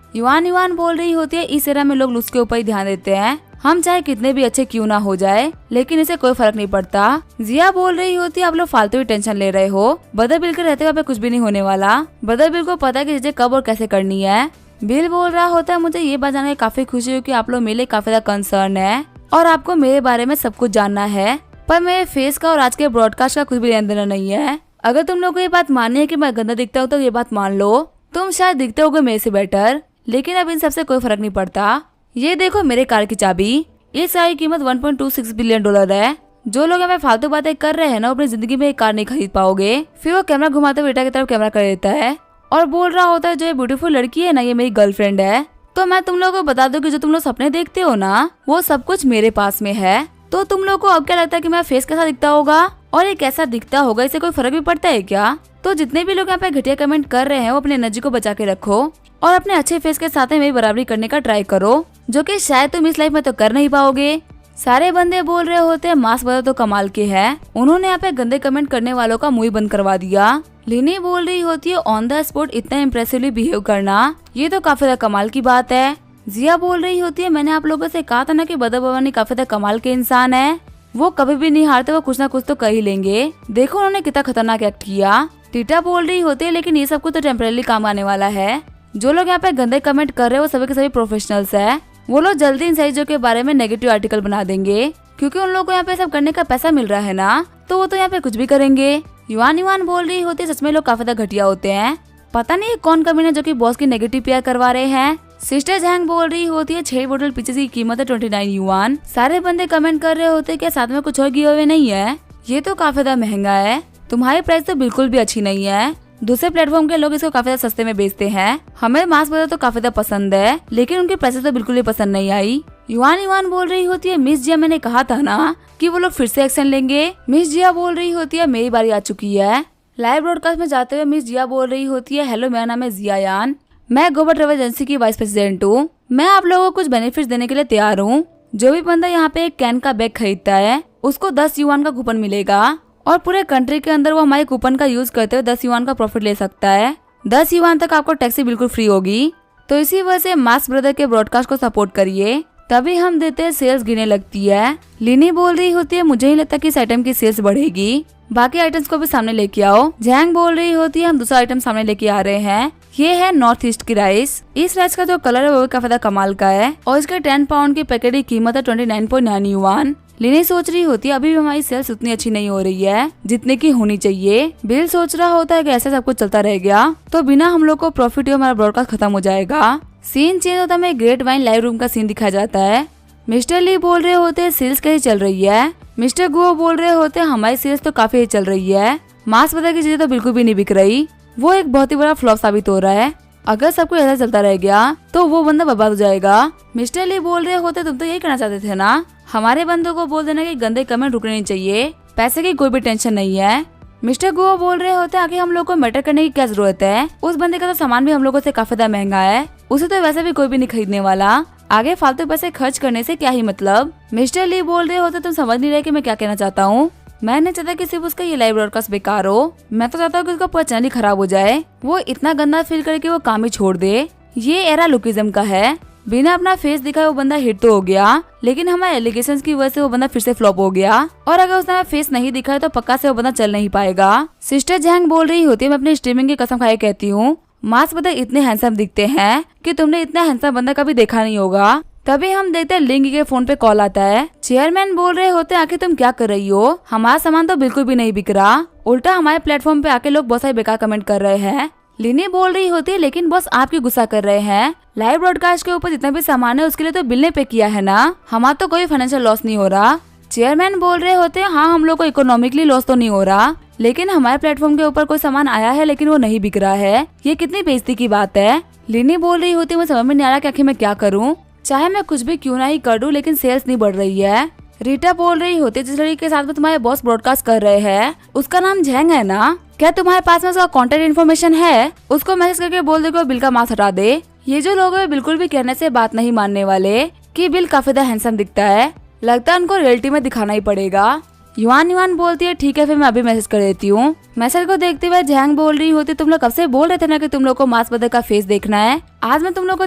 [SPEAKER 1] युवान युवान बोल रही होती है इस एरा में लोग लुक्स के ऊपर ही ध्यान देते हैं, हम चाहे कितने भी अच्छे क्यों ना हो जाए, लेकिन इसे कोई फर्क नहीं पड़ता। जिया बोल रही होती है आप लोग फालतू ही टेंशन ले रहे हो, बदर बिल के रहते हुए कुछ भी नहीं होने वाला, बदर बिल को पता है कि चीजें कब और कैसे करनी है। बिल बोल रहा होता है मुझे ये बात जानकर काफी खुशी हुई कि आप लोग मेरे लिए काफी ज्यादा कंसर्न है और आपको मेरे बारे में सब कुछ जानना है, पर मेरे फेस का और आज के ब्रॉडकास्ट का कुछ भी लेना देना नहीं है। अगर तुम लोग को ये बात माननी है कि मैं गंदा दिखता हूँ तो ये बात मान लो, तुम शायद दिखते होगे मेरे से बेटर, लेकिन अब इन सबसे कोई फर्क नहीं पड़ता। ये देखो मेरे कार की चाबी, इस कार की कीमत $1.26 बिलियन है। जो लोग हमें फालतू बातें कर रहे हैं ना, अपनी जिंदगी में एक कार नहीं खरीद पाओगे। फिर वो कैमरा घुमाते हुए बेटा की तरफ कैमरा कर देता है और बोल रहा होता है जो ये ब्यूटीफुल लड़की है ना ये मेरी गर्लफ्रेंड है। तो मैं तुम लोगों को बता दूं कि जो तुम लोग सपने देखते हो ना वो सब कुछ मेरे पास में है। तो तुम लोग को अब क्या लगता है कि मेरा फेस कैसा दिखता होगा और ये कैसा दिखता होगा, इससे कोई फर्क भी पड़ता है क्या? तो जितने भी लोग यहाँ पे घटिया कमेंट कर रहे हैं वो अपनी एनर्जी को बचा के रखो और अपने अच्छे फेस के साथ मेरी बराबरी करने का ट्राई करो, जो कि शायद तुम इस लाइफ में तो कर नहीं पाओगे। सारे बंदे बोल रहे होते हैं मास बदल तो कमाल के है, उन्होंने यहाँ पे गंदे कमेंट करने वालों का मुंह बंद करवा दिया। लिनी बोल रही होती है ऑन द स्पॉट इतना इम्प्रेसिवली बिहेव करना ये तो काफी ज्यादा कमाल की बात है। जिया बोल रही होती है मैंने आप लोगों से कहा था ना कि बदर भवानी काफी ज्यादा कमाल के इंसान है, वो कभी भी नहीं हारते, वो कुछ ना कुछ तो कर ही लेंगे, देखो उन्होंने कितना खतरनाक एक्ट किया। टीटा बोल रही होती है लेकिन ये सब कुछ तो टेम्परेरी काम आने वाला है, जो लोग यहाँ पे गंदे कमेंट कर रहे हैं वो सभी के सभी प्रोफेशनल्स है, वो लोग जल्दी इन सारी चीजों के बारे में नेगेटिव आर्टिकल बना देंगे, क्योंकि उन लोगों को यहाँ पे सब करने का पैसा मिल रहा है ना, तो वो तो यहाँ पे कुछ भी करेंगे। युवान युवान बोल रही होती है सच में लोग काफी ज्यादा घटिया होते हैं, पता नहीं कौन कमीने जो कि बॉस की नेगेटिव पीआर करवा रहे हैं। सिस्टर जैंग बोल रही होती है 6 बोतल पीछे की कीमत है 29 युवान। सारे बंदे कमेंट कर रहे होते क्या साथ में कुछ और गिव अवे नहीं है, ये तो काफी ज्यादा महंगा है, तुम्हारी प्राइस तो बिल्कुल भी अच्छी नहीं है, दूसरे प्लेटफॉर्म के लोग इसको काफी ज्यादा सस्ते में बेचते हैं, हमें मास बदल तो काफी ज्यादा पसंद है लेकिन उनके पैसे तो बिल्कुल भी पसंद नहीं आई। युवान युवान बोल रही होती है मिस जिया मैंने कहा था ना कि वो लोग फिर से एक्शन लेंगे। मिस जिया बोल रही होती है मेरी बारी आ चुकी है। लाइव ब्रॉडकास्ट में जाते हुए मिस जिया बोल रही होती है हेलो मेरा नाम है जिया यान, मैं गोबर ट्रेवल एजेंसी की वाइस प्रेसिडेंट हूँ, मैं आप लोगों को कुछ बेनिफिट्स देने के लिए तैयार हूँ। जो भी बंदा यहाँ पे एक कैन का बैग खरीदता है उसको 10 युवान का कूपन मिलेगा और पूरे कंट्री के अंदर वो हमारे कूपन का यूज करते हुए 10 युवान का प्रॉफिट ले सकता है। 10 युवान तक आपको टैक्सी बिल्कुल फ्री होगी। तो इसी वजह से मास ब्रदर के ब्रॉडकास्ट को सपोर्ट करिए, तभी हम देते हैं सेल्स गिरने लगती है। लिनी बोल रही होती है मुझे ही लगता है कि इस आइटम की सेल्स बढ़ेगी, बाकी आइटम्स को भी सामने लेके आओ। जैंग बोल रही होती है हम दूसरा आइटम सामने लेके आ रहे हैं, ये है नॉर्थ ईस्ट की राइस। इस राइस का जो कलर है वो काफी ज्यादा कमाल का है और इसके 10 पाउंड की पैकेट की कीमत है 29.9 युवान। लिनी सोच रही होती है अभी भी हमारी सेल्स उतनी अच्छी नहीं हो रही है जितने की होनी चाहिए। बिल सोच रहा होता है कि ऐसा सब कुछ चलता रह गया तो बिना हम लोग को प्रॉफिट ही हमारा ब्रॉडकास्ट खत्म हो जाएगा। सीन चेंज होता है, ग्रेट वाइन लाइव रूम का सीन दिखाया जाता है। मिस्टर ली बोल रहे होते हैं सेल्स कैसी चल रही है। मिस्टर गुओ बोल रहे होते हैं हमारी सेल्स तो काफी चल रही है, मास बदल की चीजें तो बिल्कुल भी नहीं बिक रही, वो एक बहुत ही बड़ा फ्लॉप साबित हो रहा है, अगर सब कुछ ऐसा चलता रह गया तो वो बंदा बर्बाद हो जाएगा। मिस्टर ली बोल रहे होते तुम तो यही करना चाहते थे ना, हमारे बंदों को बोल देना कि गंदे कमेंट रुकने नहीं चाहिए, पैसे की कोई भी टेंशन नहीं है। मिस्टर गुओ बोल रहे होते आगे हम लोग को मैटर करने की क्या जरूरत है, उस बंदे का तो सामान भी हम लोगों से काफी ज्यादा महंगा है, उसे तो वैसे भी कोई भी नहीं खरीदने वाला, आगे फालतू पैसे खर्च करने से क्या ही मतलब। मिस्टर ली बोल रहे होते तुम समझ नहीं रहे कि मैं क्या कहना चाहता हूँ, मैं नहीं चाहता कि सिर्फ उसका ये लाइव ब्रॉडकास्ट बेकार हो, मैं तो चाहता हूँ कि उसका पूरा चैनल ही खराब हो जाए, वो इतना गंदा फील करके वो काम ही छोड़ दे। ये एरा लुकिज्म का है, बिना अपना फेस दिखाए वो बंदा हिट तो हो गया, लेकिन हमारे एलिगेशंस की वजह से वो बंदा फिर से फ्लॉप हो गया, और अगर उसने फेस नहीं दिखाया तो पक्का से वो बंदा चल नहीं पाएगा। सिस्टर जैंग बोल रही होती है मैं अपनी स्ट्रीमिंग की कसम खाए कहती हूँ मास बदल इतने हैंडसम दिखते हैं कि तुमने इतना हैंडसम बंदा कभी देखा नहीं होगा। तभी हम देखते हैं लिंग के फोन पे कॉल आता है। चेयरमैन बोल रहे होते आखिर तुम क्या कर रही हो, हमारा सामान तो बिल्कुल भी नहीं बिक रहा, उल्टा हमारे प्लेटफॉर्म पे आके लोग बहुत सारे बेकार कमेंट कर रहे हैं। लिनी बोल रही होती है लेकिन बॉस आपकी गुस्सा कर रहे हैं, लाइव ब्रॉडकास्ट के ऊपर जितना भी सामान है उसके लिए तो बिल ने पे किया है ना, हमारा तो कोई फाइनेंशियल लॉस नहीं हो रहा। चेयरमैन बोल रहे होते हैं हाँ हम लोग को इकोनॉमिकली लॉस तो नहीं हो रहा, लेकिन हमारे प्लेटफॉर्म के ऊपर कोई सामान आया है लेकिन वो नहीं बिक रहा है, ये कितनी बेइज्जती की बात है। लिनी बोल रही होती है मुझे समझ में नहीं आ रहा कि आखिर मैं क्या करूँ, चाहे मैं कुछ भी क्यों ना ही कर दूं लेकिन सेल्स नहीं बढ़ रही है। रीटा बोल रही होती है जिस लड़की के साथ में तुम्हारे बॉस ब्रॉडकास्ट कर रहे हैं उसका नाम झैंग है ना, क्या तुम्हारे पास में उसका कॉन्टेक्ट इन्फॉर्मेशन है, उसको मैसेज करके बोल दे कि वो बिल का मास्क हटा दे। ये जो लोग हैं बिल्कुल भी कहने से बात नहीं मानने वाले कि बिल काफी ज्यादा हैंडसम दिखता है, लगता है उनको रियलिटी में दिखाना ही पड़ेगा। युआन युआन बोलती है ठीक है फिर मैं अभी मैसेज कर देती हूँ। मैसेज को देखते हुए जैंग बोल रही होती तुम लोग कब से बोल रहे थे ना कि तुम लोग को मास ब्रदर का फेस देखना है, आज मैं तुम लोग को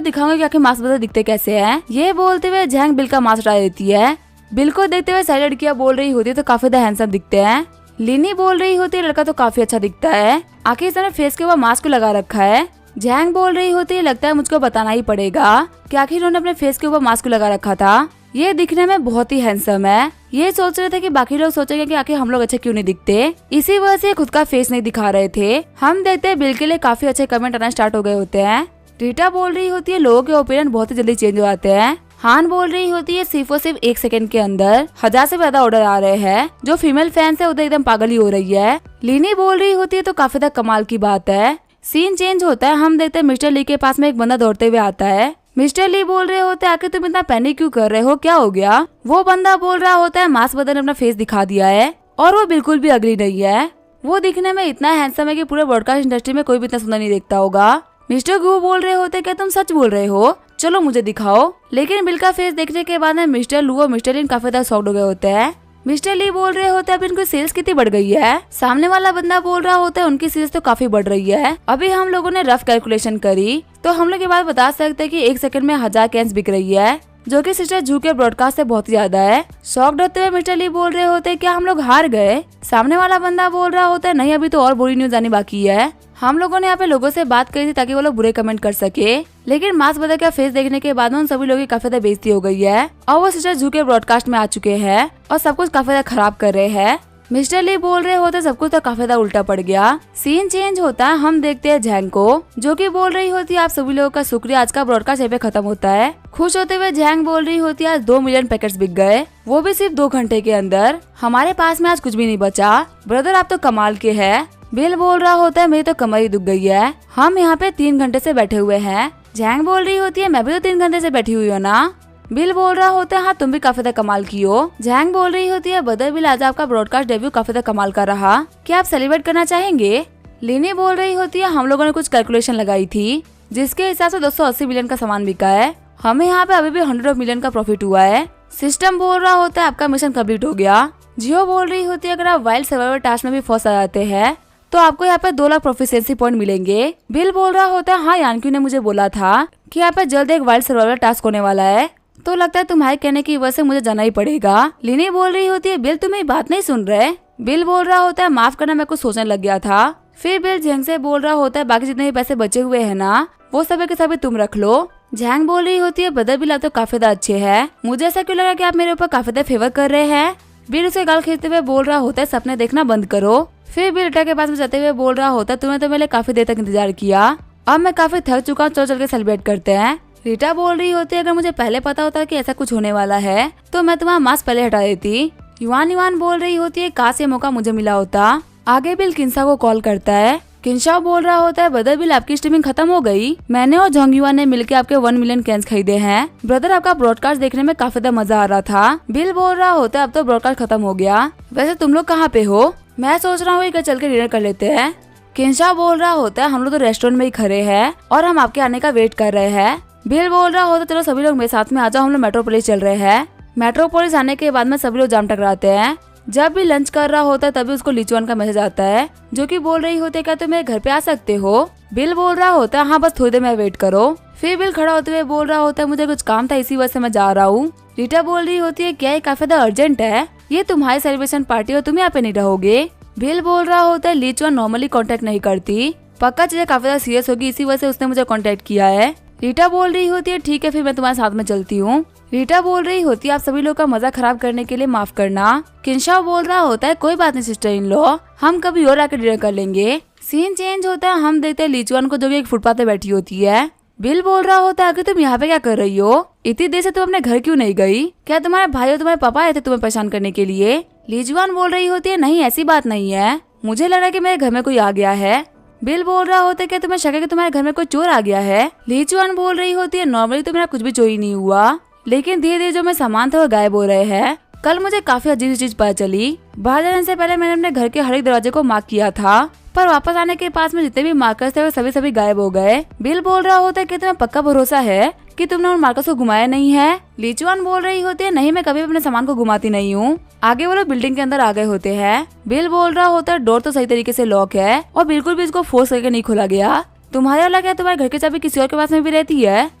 [SPEAKER 1] दिखाऊंगी कि आखिर मास ब्रदर दिखते कैसे हैं। ये बोलते हुए जैंग बिल का मास्क हटा देती है। बिल को देखते हुए सारी लड़कियां बोल रही होती है तो काफी ज्यादा हैंडसम दिखते हैं। लिनी बोल रही होती है लड़का तो काफी अच्छा दिखता है, आखिर इसने फेस के ऊपर मास्क लगा रखा है। जैंग बोल रही होती है लगता है मुझको बताना ही पड़ेगा कि आखिर उन्होंने अपने फेस के ऊपर मास्क लगा रखा था, ये दिखने में बहुत ही हैंडसम है। ये सोच रहे थे कि बाकी लोग सोचेंगे कि आखिर हम लोग अच्छे क्यों नहीं दिखते, इसी वजह से खुद का फेस नहीं दिखा रहे थे। हम देखते हैं बिल के लिए काफी अच्छे कमेंट आना स्टार्ट हो गए होते हैं। रीटा बोल रही होती है लोगों के ओपिनियन बहुत ही जल्दी चेंज हो जाते हैं। हान बोल रही होती है सिर्फ और सिर्फ 1 सेकंड के अंदर 1000 से ज्यादा ऑर्डर आ रहे हैं, जो फीमेल फैंस है उधर एकदम पागल ही हो रही है। लीनी बोल रही होती है तो काफी ज्यादा कमाल की बात है। सीन चेंज होता है, हम देखते हैं मिस्टर ली के पास में एक बंदा दौड़ते हुए आता है। मिस्टर ली बोल रहे होते हैं आखिर तुम इतना पैनिक क्यों कर रहे हो, क्या हो गया। वो बंदा बोल रहा होता है मास ब्रदर ने अपना फेस दिखा दिया है और वो बिल्कुल भी अगली नहीं है, वो दिखने में इतना हैंडसम है कि पूरे ब्रॉडकास्ट इंडस्ट्री में कोई भी इतना सुंदर नहीं देखता होगा। मिस्टर गू बोल रहे होते क्या तुम सच बोल रहे हो, चलो मुझे दिखाओ। लेकिन बिल का फेस देखने के बाद में मिस्टर लू और मिस्टर लिन काफी ज्यादा शॉक्ड हो गए होते हैं। मिस्टर ली बोल रहे होते हैं अब इनकी सेल्स कितनी बढ़ गई है। सामने वाला बंदा बोल रहा होता है उनकी सेल्स तो काफी बढ़ रही है। अभी हम लोगों ने रफ कैलकुलेशन करी तो हम लोग ये बात बता सकते हैं कि 1 सेकंड में 1000 कैंस बिक रही है, जो कि सिस्टर जू के ब्रॉडकास्ट से बहुत ज्यादा है। शॉक्ड होते हुए मिस्टर ली बोल रहे होते हैं क्या हम लोग हार गए। सामने वाला बंदा बोल रहा होता है नहीं अभी तो और बुरी न्यूज आनी बाकी है। हम लोगों ने यहाँ पे लोगों से बात करी थी ताकि वो लोग बुरे कमेंट कर सके, लेकिन मास ब्रदर का फेस देखने के बाद उन सभी लोगों की काफी ज्यादा बेइज्जती हो गई है और वो सिस्टर जू के ब्रॉडकास्ट में आ चुके हैं और सब कुछ काफी ज्यादा खराब कर रहे हैं। मिस्टर ली बोल रहे होते सब कुछ तो काफी ज्यादा उल्टा पड़ गया। सीन चेंज होता है, हम देखते हैं जैंग को जो कि बोल रही होती है आप सभी लोगों का शुक्रिया, आज का ब्रॉडकास्ट यहाँ पे खत्म होता है। खुश होते हुए जैंग बोल रही होती है आज 2 मिलियन पैकेट्स बिक गए, वो भी सिर्फ 2 घंटे के अंदर। हमारे पास में आज कुछ भी नहीं बचा, ब्रदर आप तो कमाल के है। बिल बोल रहा होता है मेरी तो कमर ही दुख गई है, हम यहाँ पे 3 घंटे से बैठे हुए हैं। जैंग बोल रही होती है मैं भी तो 3 घंटे से बैठी हुई हूँ ना। बिल बोल रहा होता है हाँ तुम भी काफी ज्यादा कमाल की हो। जैंग बोल रही होती है ब्रदर बिल आज आपका ब्रॉडकास्ट डेब्यू काफी ज्यादा कमाल का रहा, क्या आप सेलिब्रेट करना चाहेंगे। लिनी बोल रही होती है हम लोगों ने कुछ कैलकुलेशन लगाई थी जिसके हिसाब से 280 मिलियन का सामान बिका है, हमें यहाँ पे अभी भी 100 मिलियन का प्रॉफिट हुआ है। सिस्टम बोल रहा होता है आपका मिशन कम्प्लीट हो गया। जियो बोल रही होती है अगर आप वाइल्ड सर्वाइवल टास्क में भी फंस जाते हैं तो आपको यहाँ पे 2 लाख प्रोफिशिएंसी पॉइंट मिलेंगे। बिल बोल रहा होता है हाँ यानक्यू ने मुझे बोला था कि यहाँ पे जल्द एक वाइल्ड सर्वाइवल टास्क होने वाला है, तो लगता है तुम्हारे कहने की वजह से मुझे जाना ही पड़ेगा। लिनी बोल रही होती है बिल तुम मेरी बात नहीं सुन रहे। बिल बोल रहा होता है माफ करना मैं कुछ सोचने लग गया था। फिर बिल जैंग से बोल रहा होता है बाकी जितने भी पैसे बचे हुए हैं ना वो सभी के सभी तुम रख लो। जैंग बोल रही होती है ब्रदर बिल आप तो काफी ज्यादा अच्छे है, मुझे ऐसा क्यों लगा कि आप मेरे ऊपर काफी ज्यादा फेवर कर रहे हैं। बिल उसे गाल खींचते हुए बोल रहा होता है सपने देखना बंद करो। फिर बिल रीटा के पास में जाते हुए बोल रहा होता है तुम्हें तो मैंने काफी देर तक इंतजार किया, अब मैं काफी थक चुका हूँ, चल चल के सेलिब्रेट करते हैं। रीटा बोल रही होती है अगर मुझे पहले पता होता कि ऐसा कुछ होने वाला है तो मैं तुम्हारा मास्क पहले हटा देती। युआन युआन बोल रही होती है काश ये मौका मुझे मिला होता। आगे बिल किंसा को कॉल करता है। किंशा बोल रहा होता है ब्रदर बिल आपकी स्ट्रीमिंग खत्म हो गई, मैंने और जोंग युआन ने मिलकर आपके 1 मिलियन कैंस खरीदे हैं। ब्रदर आपका ब्रॉडकास्ट देखने में काफी ज्यादा मजा आ रहा था। बिल बोल रहा होता है अब तो ब्रॉडकास्ट खत्म हो गया, वैसे तुम लोग कहाँ पे हो, मैं सोच रहा हूँ चल के डिनर कर लेते हैं। किंशा बोल रहा होता है हम लोग तो रेस्टोरेंट में ही खड़े हैं और हम आपके आने का वेट कर रहे हैं। बिल बोल रहा होता चलो सभी लोग मेरे साथ में आ जाओ, हम लोग मेट्रोपोलिस चल रहे हैं। मेट्रोपोलिस आने के बाद में सभी लोग जाम टकराते हैं। जब भी लंच कर रहा होता है तभी उसको लीचुआन का मैसेज आता है जो कि बोल रही होती है क्या तुम मेरे घर पे आ सकते हो। बिल बोल रहा होता है हाँ बस थोड़ी देर में वेट करो। फिर बिल खड़ा होते हुए बोल रहा होता है मुझे कुछ काम था इसी वजह से मैं जा रहा हूँ। रीटा बोल रही होती है क्या ये काफी ज्यादा अर्जेंट है, ये तुम्हारी सेलिब्रेशन पार्टी और तुम यहाँ पे नहीं रहोगे। बिल बोल रहा होता है लीचुआन नॉर्मली कॉन्टेक्ट नहीं करती, पक्का चीजें काफी ज्यादा सीरियस होगी इसी वजह से उसने मुझे कॉन्टेक्ट किया है। रीटा बोल रही होती है ठीक है फिर मैं तुम्हारे साथ में चलती हूँ। रीटा बोल रही होती है आप सभी लोग का मजा खराब करने के लिए माफ करना। किंशा बोल रहा होता है कोई बात नहीं सिस्टर इन लो, हम कभी और आकर डिनर कर लेंगे। सीन चेंज होता है, हम देखते हैं लीचुआन को जो कि एक फुटपाथ पे बैठी होती है। बिल बोल रहा होता है कि तुम यहाँ पे क्या कर रही हो, इतनी देर से तुम अपने घर क्यों नहीं गई, क्या तुम्हारे भाई और तुम्हारे पापा आए थे तुम्हें परेशान करने के लिए। लीचुआन बोल रही होती है नहीं ऐसी बात नहीं है, मुझे लग रहा है कि मेरे घर में कोई आ गया है। बिल बोल रहा होता है कि तुम्हें शक है कि तुम्हारे घर में कोई चोर आ गया है। लीचुआन बोल रही होती है नॉर्मली तो मेरा कुछ भी चोरी नहीं हुआ, लेकिन धीरे धीरे जो मैं सामान था वो गायब हो रहे हैं। कल मुझे काफी अजीब चीज पता चली, बाहर जाने से पहले मैंने अपने घर के हर एक दरवाजे को मार्क किया था, पर वापस आने के पास में जितने भी मार्कर्स थे वो सभी गायब हो गए। बिल बोल रहा होता है कि तुम्हें पक्का भरोसा है कि तुमने उन मार्कर्स को घुमाया नहीं है। लीचुआन बोल रही होती है नहीं मैं कभी अपने सामान को घुमाती नहीं हूँ, आगे वो लोग बिल्डिंग के अंदर आ गए होते हैं। बिल बोल रहा होता है डोर तो सही तरीके से लॉक है और बिल्कुल भी इसको फोर्स करके नहीं खोला गया। तुम्हारे वाला क्या तुम्हारे घर की चाबी किसी और के पास में भी रहती है?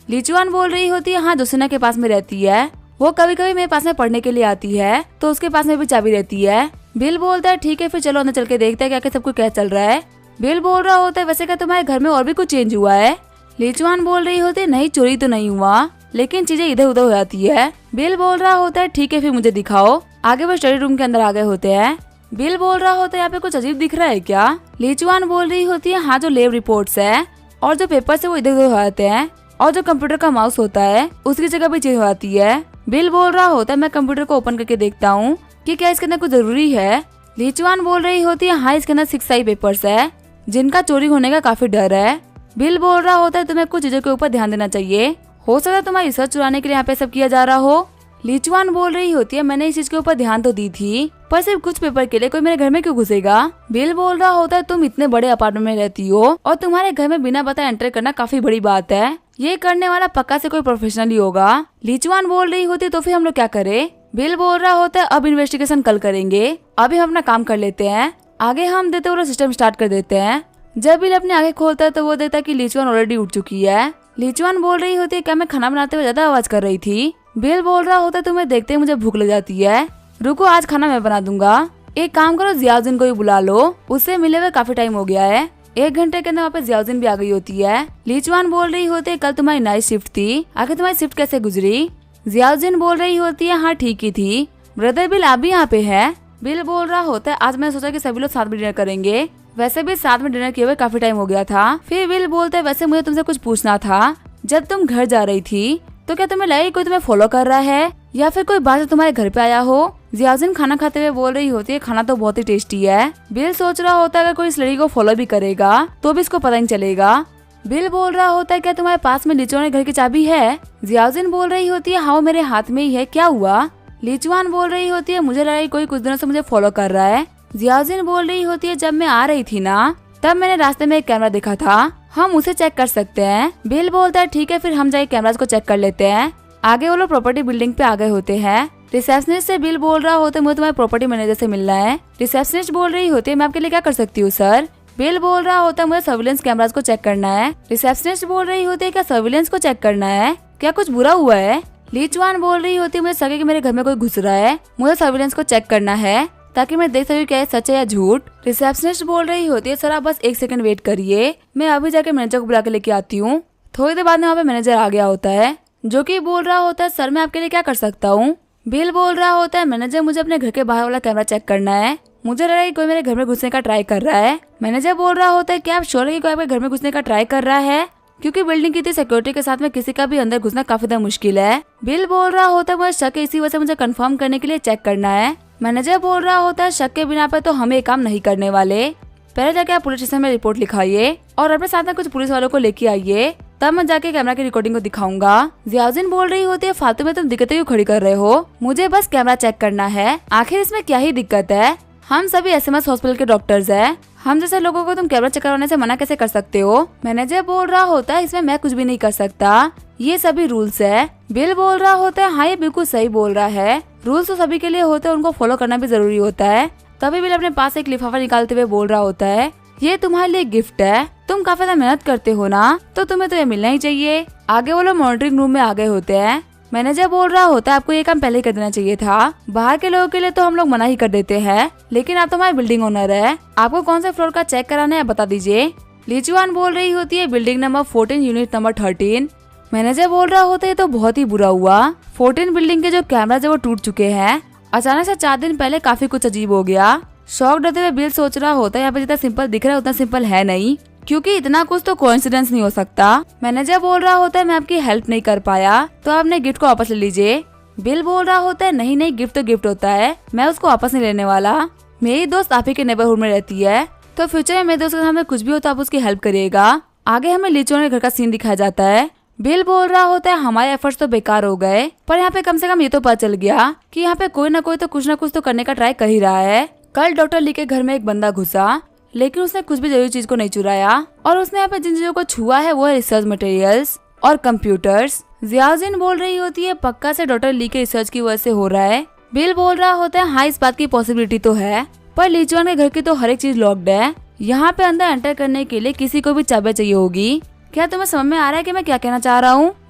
[SPEAKER 1] लीचुआन बोल रही होती है हाँ जोसेना के पास में रहती है, वो कभी कभी मेरे पास में पढ़ने के लिए आती है तो उसके पास में भी चाबी रहती है। बिल बोलता है ठीक है फिर चलो अंदर चल के देखते हैं क्या सब कुछ क्या चल रहा है। बिल बोल रहा होता है वैसे क्या तुम्हारे घर में और भी कुछ चेंज हुआ है? लीचुआन बोल रही होती है नहीं चोरी तो नहीं हुआ लेकिन चीजें इधर उधर हो जाती है। बिल बोल रहा होता है ठीक है फिर मुझे दिखाओ। आगे वो स्टडी रूम के अंदर आ गए होते हैं। बिल बोल रहा होता है यहाँ पे कुछ अजीब दिख रहा है क्या? लीचुआन बोल रही होती है हाँ जो लैब रिपोर्ट्स है और जो पेपर्स है वो इधर उधर हो जाते हैं और जो कंप्यूटर का माउस होता है उसकी जगह भी चेंज हो जाती है। बिल बोल रहा होता है मैं कंप्यूटर को ओपन करके देखता हूँ कि क्या इसके अंदर कुछ जरूरी है। लीचुआन बोल रही होती है हाँ इसके अंदर 6 साई पेपर्स है जिनका चोरी होने का काफी डर है। बिल बोल रहा होता है तुम्हें कुछ चीजों के ऊपर ध्यान देना चाहिए, हो सकता है तुम्हारी रिसर्च चुराने के लिए यहाँ पे सब किया जा रहा हो। लीचुआन बोल रही होती है मैंने इस चीज के ऊपर ध्यान तो दी थी पर सिर्फ कुछ पेपर के लिए कोई मेरे घर में क्यों घुसेगा? बिल बोल रहा होता है तुम इतने बड़े अपार्टमेंट में रहती हो और तुम्हारे घर में बिना बताए एंटर करना काफी बड़ी बात है, ये करने वाला पक्का से कोई प्रोफेशनल ही होगा। लीचुआन बोल रही होती तो फिर हम लोग क्या करें? बिल बोल रहा होता है अब इन्वेस्टिगेशन कल करेंगे, अभी हम अपना काम कर लेते हैं। आगे हम देते हुए सिस्टम स्टार्ट कर देते हैं। जब बिल अपनी आंखें खोलता है तो वो देखता है कि लीचुआन ऑलरेडी उठ चुकी है। लीचुआन बोल रही होती है क्या मैं खाना बनाते हुए ज्यादा आवाज कर रही थी? बिल बोल रहा होता है तुम्हें देखते ही मुझे भूख लग जाती है, रुको आज खाना मैं बना दूंगा। एक काम करो जियाउद्दीन को ही बुला लो, उससे मिले हुए काफी टाइम हो गया है। 1 घंटे के अंदर वहाँ पे जियाउद्दीन भी आ गई होती है। लीचुआन बोल रही होती है कल तुम्हारी नाइट शिफ्ट थी, आखिर तुम्हारी शिफ्ट कैसे गुजरी? जियाउद्दीन बोल रही होती है हाँ ठीक ही थी। ब्रदर बिल आप भी यहाँ पे है? बिल बोल रहा होता है आज मैंने सोचा कि सभी लोग साथ में डिनर करेंगे, वैसे भी साथ में डिनर किए हुए काफी टाइम हो गया था। फिर बिल बोलते है वैसे मुझे तुमसे कुछ पूछना था, जब तुम घर जा रही थी तो क्या तुम्हें लगा कोई तुम्हें फॉलो कर रहा है या फिर कोई बाहर से तुम्हारे घर पे आया हो? जियाउद्दीन खाना खाते हुए बोल रही होती है खाना तो बहुत ही टेस्टी है। बिल सोच रहा होता है अगर कोई इस लड़की को फॉलो भी करेगा तो भी इसको पता नहीं चलेगा। बिल बोल रहा होता है क्या तुम्हारे पास में लीचुआन के घर की चाबी है? जियाउद्दीन बोल रही होती है हाँ वो मेरे हाथ में ही है, क्या हुआ? लीचुआन बोल रही होती है मुझे लगा कोई कुछ दिनों से मुझे फॉलो कर रहा है। जियाउद्दीन बोल रही होती है जब मैं आ रही थी ना तब मैंने रास्ते में एक कैमरा देखा था, हम उसे चेक कर सकते हैं। बिल बोलता है ठीक है फिर हम जाके कैमरास को चेक कर लेते हैं। आगे वो लोग प्रॉपर्टी बिल्डिंग पे आ गए होते हैं। रिसेप्शनिस्ट से बिल बोल रहा होता है मुझे तुम्हारे प्रॉपर्टी मैनेजर से मिलना है। रिसेप्शनिस्ट बोल रही होती है मैं आपके लिए क्या कर सकती हूँ सर? बिल बोल रहा होता है मुझे सर्विलेंस कैमरास को चेक करना है। रिसेप्शनिस्ट बोल रही होती है क्या सर्विलेंस को चेक करना है, क्या कुछ बुरा हुआ है? लीचुआन बोल रही होती है मुझे सके कि मेरे घर में कोई घुस रहा है, मुझे सर्विलेंस को चेक करना है ताकि मैं देख सकूं क्या है सच है या झूठ। रिसेप्शनिस्ट बोल रही होती है सर आप बस 1 सेकंड वेट करिए, मैं अभी जाके मैनेजर को बुला के लेके आती हूँ। थोड़ी देर बाद में वहाँ पे मैनेजर आ गया होता है जो कि बोल रहा होता है सर मैं आपके लिए क्या कर सकता हूँ? बिल बोल रहा होता है मैनेजर मुझे अपने घर के बाहर वाला कैमरा चेक करना है, मुझे लग रहा है कोई मेरे घर में घुसने का ट्राई कर रहा है। मैनेजर बोल रहा होता है क्या आप श्योर है कि कोई आपके घर में घुसने का ट्राई कर रहा है? क्योंकि बिल्डिंग की थी सिक्योरिटी के साथ में किसी का भी अंदर घुसना काफी ज्यादा मुश्किल है। बिल बोल रहा होता है मुझे शक है इसी वजह से मुझे कंफर्म करने के लिए चेक करना है। मैनेजर बोल रहा होता है शक के बिना पे तो हम ये काम नहीं करने वाले, पहले जाके आप पुलिस स्टेशन में रिपोर्ट लिखाइए और अपने साथ में कुछ पुलिस वालों को लेके आइए, तब मैं जाके कैमरा की रिकॉर्डिंग को दिखाऊंगा। जियाउद्दीन बोल रही होती है फालतू में तुम दिक्कतें क्यों खड़ी कर रहे हो, मुझे बस कैमरा चेक करना है, आखिर इसमें क्या ही दिक्कत है? हम सभी एसएमएस हॉस्पिटल के डॉक्टर्स हैं, हम जैसे लोगों को तुम कैमरा चेक करवाने से मना कैसे कर सकते हो? मैनेजर बोल रहा होता है इसमें मैं कुछ भी नहीं कर सकता, ये सभी रूल्स है। बिल बोल रहा होता है हाँ ये बिल्कुल सही बोल रहा है, रूल्स तो सभी के लिए होते हैं, उनको फॉलो करना भी जरूरी होता है। तभी बिल अपने पास एक लिफाफा निकालते हुए बोल रहा होता है ये तुम्हारे लिए गिफ्ट है, तुम काफी ज्यादा मेहनत करते हो ना तो तुम्हें तो ये मिलना ही चाहिए। आगे वो लोग मॉनिटरिंग रूम में आ गए होते हैं। मैनेजर बोल रहा होता है आपको ये काम पहले ही कर देना चाहिए था, बाहर के लोगों के लिए तो हम लोग मना ही कर देते हैं, लेकिन आप तो हमारे बिल्डिंग ओनर है, आपको कौन से फ्लोर का चेक कराना है बता दीजिए। लीचुआन बोल रही होती है building number 14 unit number 13। Manager बोल रहा होता है तो बहुत ही बुरा हुआ, 14 बिल्डिंग के जो कैमराज है वो टूट चुके हैं, अचानक से 4 दिन पहले काफी कुछ अजीब हो गया। शॉक डरते हुए बिल सोच रहा होता है यहाँ पे जितना सिंपल दिख रहा है उतना सिंपल है नहीं, क्योंकि इतना कुछ तो कोइंसिडेंस नहीं हो सकता। मैनेजर बोल रहा होता है मैं आपकी हेल्प नहीं कर पाया तो आप अपने गिफ्ट को वापस ले लीजिए। बिल बोल रहा होता है नहीं नहीं गिफ्ट तो गिफ्ट होता है, मैं उसको वापस नहीं लेने वाला, मेरी दोस्त आप ही के नेबरहुड में रहती है तो फ्यूचर में मेरे दोस्त के सामने कुछ भी हो तो आप उसकी हेल्प करिएगा। आगे हमें लीचुआन के घर का सीन दिखाया जाता है। बिल बोल रहा होता है हमारे एफर्ट्स तो बेकार हो गए, पर यहाँ पे कम से कम ये तो पता चल गया कि यहाँ पे कोई ना कोई तो कुछ ना कुछ तो करने का ट्राई कर ही रहा है। कल डॉक्टर ली के घर में एक बंदा घुसा, लेकिन उसने कुछ भी जरूरी चीज को नहीं चुराया और उसने यहाँ पे जिन चीजों को छुआ है वो है रिसर्च मटेरियल्स और कंप्यूटर्स। जियाउद्दीन बोल रही होती है पक्का से डॉक्टर ली के रिसर्च की वजह से हो रहा है। बिल बोल रहा होता है हाँ इस बात की पॉसिबिलिटी तो है, पर लीचुआन के घर की तो हर एक चीज लॉक्ड है। यहाँ पे अंदर एंटर करने के लिए किसी को भी चाबी चाहिए होगी। क्या तुम्हें समझ में आ रहा है कि मैं क्या कहना चाह रहा हूँ?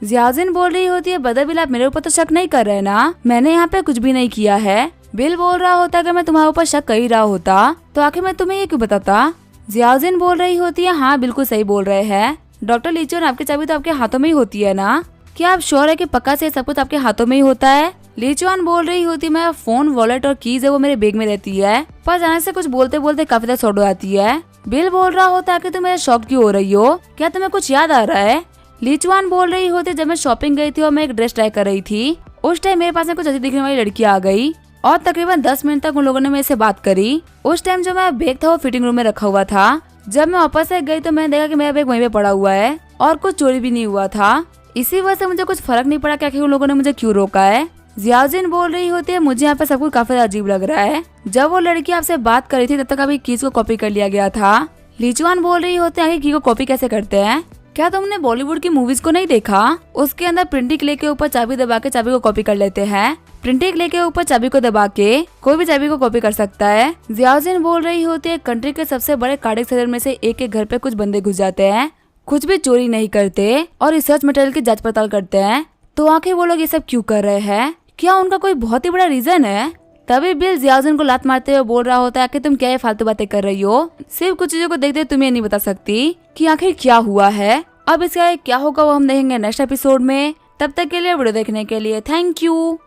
[SPEAKER 1] जियाजिन बोल रही होती है बदरबिल आप मेरे ऊपर तो शक नहीं कर रहे ना, मैंने यहाँ पे कुछ भी नहीं किया है। बिल बोल रहा होता है कि मैं तुम्हारे ऊपर शक कर ही रहा होता तो आखिर मैं तुम्हें ये क्यों बताता। जियाजिन बोल रही होती है हाँ बिल्कुल सही बोल रहे हैं डॉक्टर लीचुआन, आपकी चाबी तो आपके हाथों में ही होती है ना, क्या आप श्योर है कि पक्का से सब कुछ आपके हाथों में ही होता है? लीचुआन बोल रही होती मेरा फोन, वॉलेट और कीज है वो मेरे बैग में रहती है, पर जाने से कुछ बोलते बोलते काफी ज्यादा शॉर्ट हो जाती है। बिल बोल रहा होता है कि तुम मेरे शॉक क्यों हो रही हो, क्या तुम्हें कुछ याद आ रहा है? लीचुआन बोल रही होती जब मैं शॉपिंग गई थी और मैं एक ड्रेस ट्राई कर रही थी, उस टाइम मेरे पास में कुछ अच्छी दिखने वाली लड़की आ गई और तकरीबन 10 मिनट तक उन लोगों ने मेरे से बात करी। उस टाइम जो मेरा बैग था वो फिटिंग रूम में रखा हुआ था। जब मैं वापस से गई तो मैंने देखा कि मेरा बैग वहीं पे पड़ा हुआ है और कुछ चोरी भी नहीं हुआ था। इसी वजह से मुझे कुछ फर्क नहीं पड़ा कि आखिर उन लोगों ने मुझे क्यों रोका है। जियाजिन बोल रही होती है मुझे यहाँ पे सब कुछ काफी अजीब लग रहा है। जब वो लड़की आपसे बात कर रही थी तब तक अभी कीज को कॉपी कर लिया गया था। लीचुआन बोल रही होती है की को कॉपी कैसे करते हैं? क्या तुमने बॉलीवुड की मूवीज को नहीं देखा? उसके अंदर प्रिंटिंग क्ले के ऊपर चाबी दबा के चाबी को कॉपी कर लेते हैं। प्रिंटिंग क्ले के ऊपर चाबी को दबा के कोई भी चाबी को कॉपी कर सकता है। जियाजिन बोल रही होती है कंट्री के सबसे बड़े कार्डियक सर्जन में से एक के घर पे कुछ बंदे घुस जाते हैं, कुछ भी चोरी नहीं करते और रिसर्च मटेरियल की जांच पड़ताल करते हैं, तो आखिर वो लोग ये सब क्यों कर रहे हैं? क्या उनका कोई बहुत ही बड़ा रीजन है? तभी बिल जियाजिन को लात मारते हुए बोल रहा होता है कि तुम क्या ये फालतू बातें कर रही हो, सिर्फ कुछ चीजों को देखते तुम्हें नहीं बता सकती कि आखिर क्या हुआ है। अब इसका क्या होगा वो हम देखेंगे नेक्स्ट एपिसोड में। तब तक के लिए वीडियो देखने के लिए थैंक यू।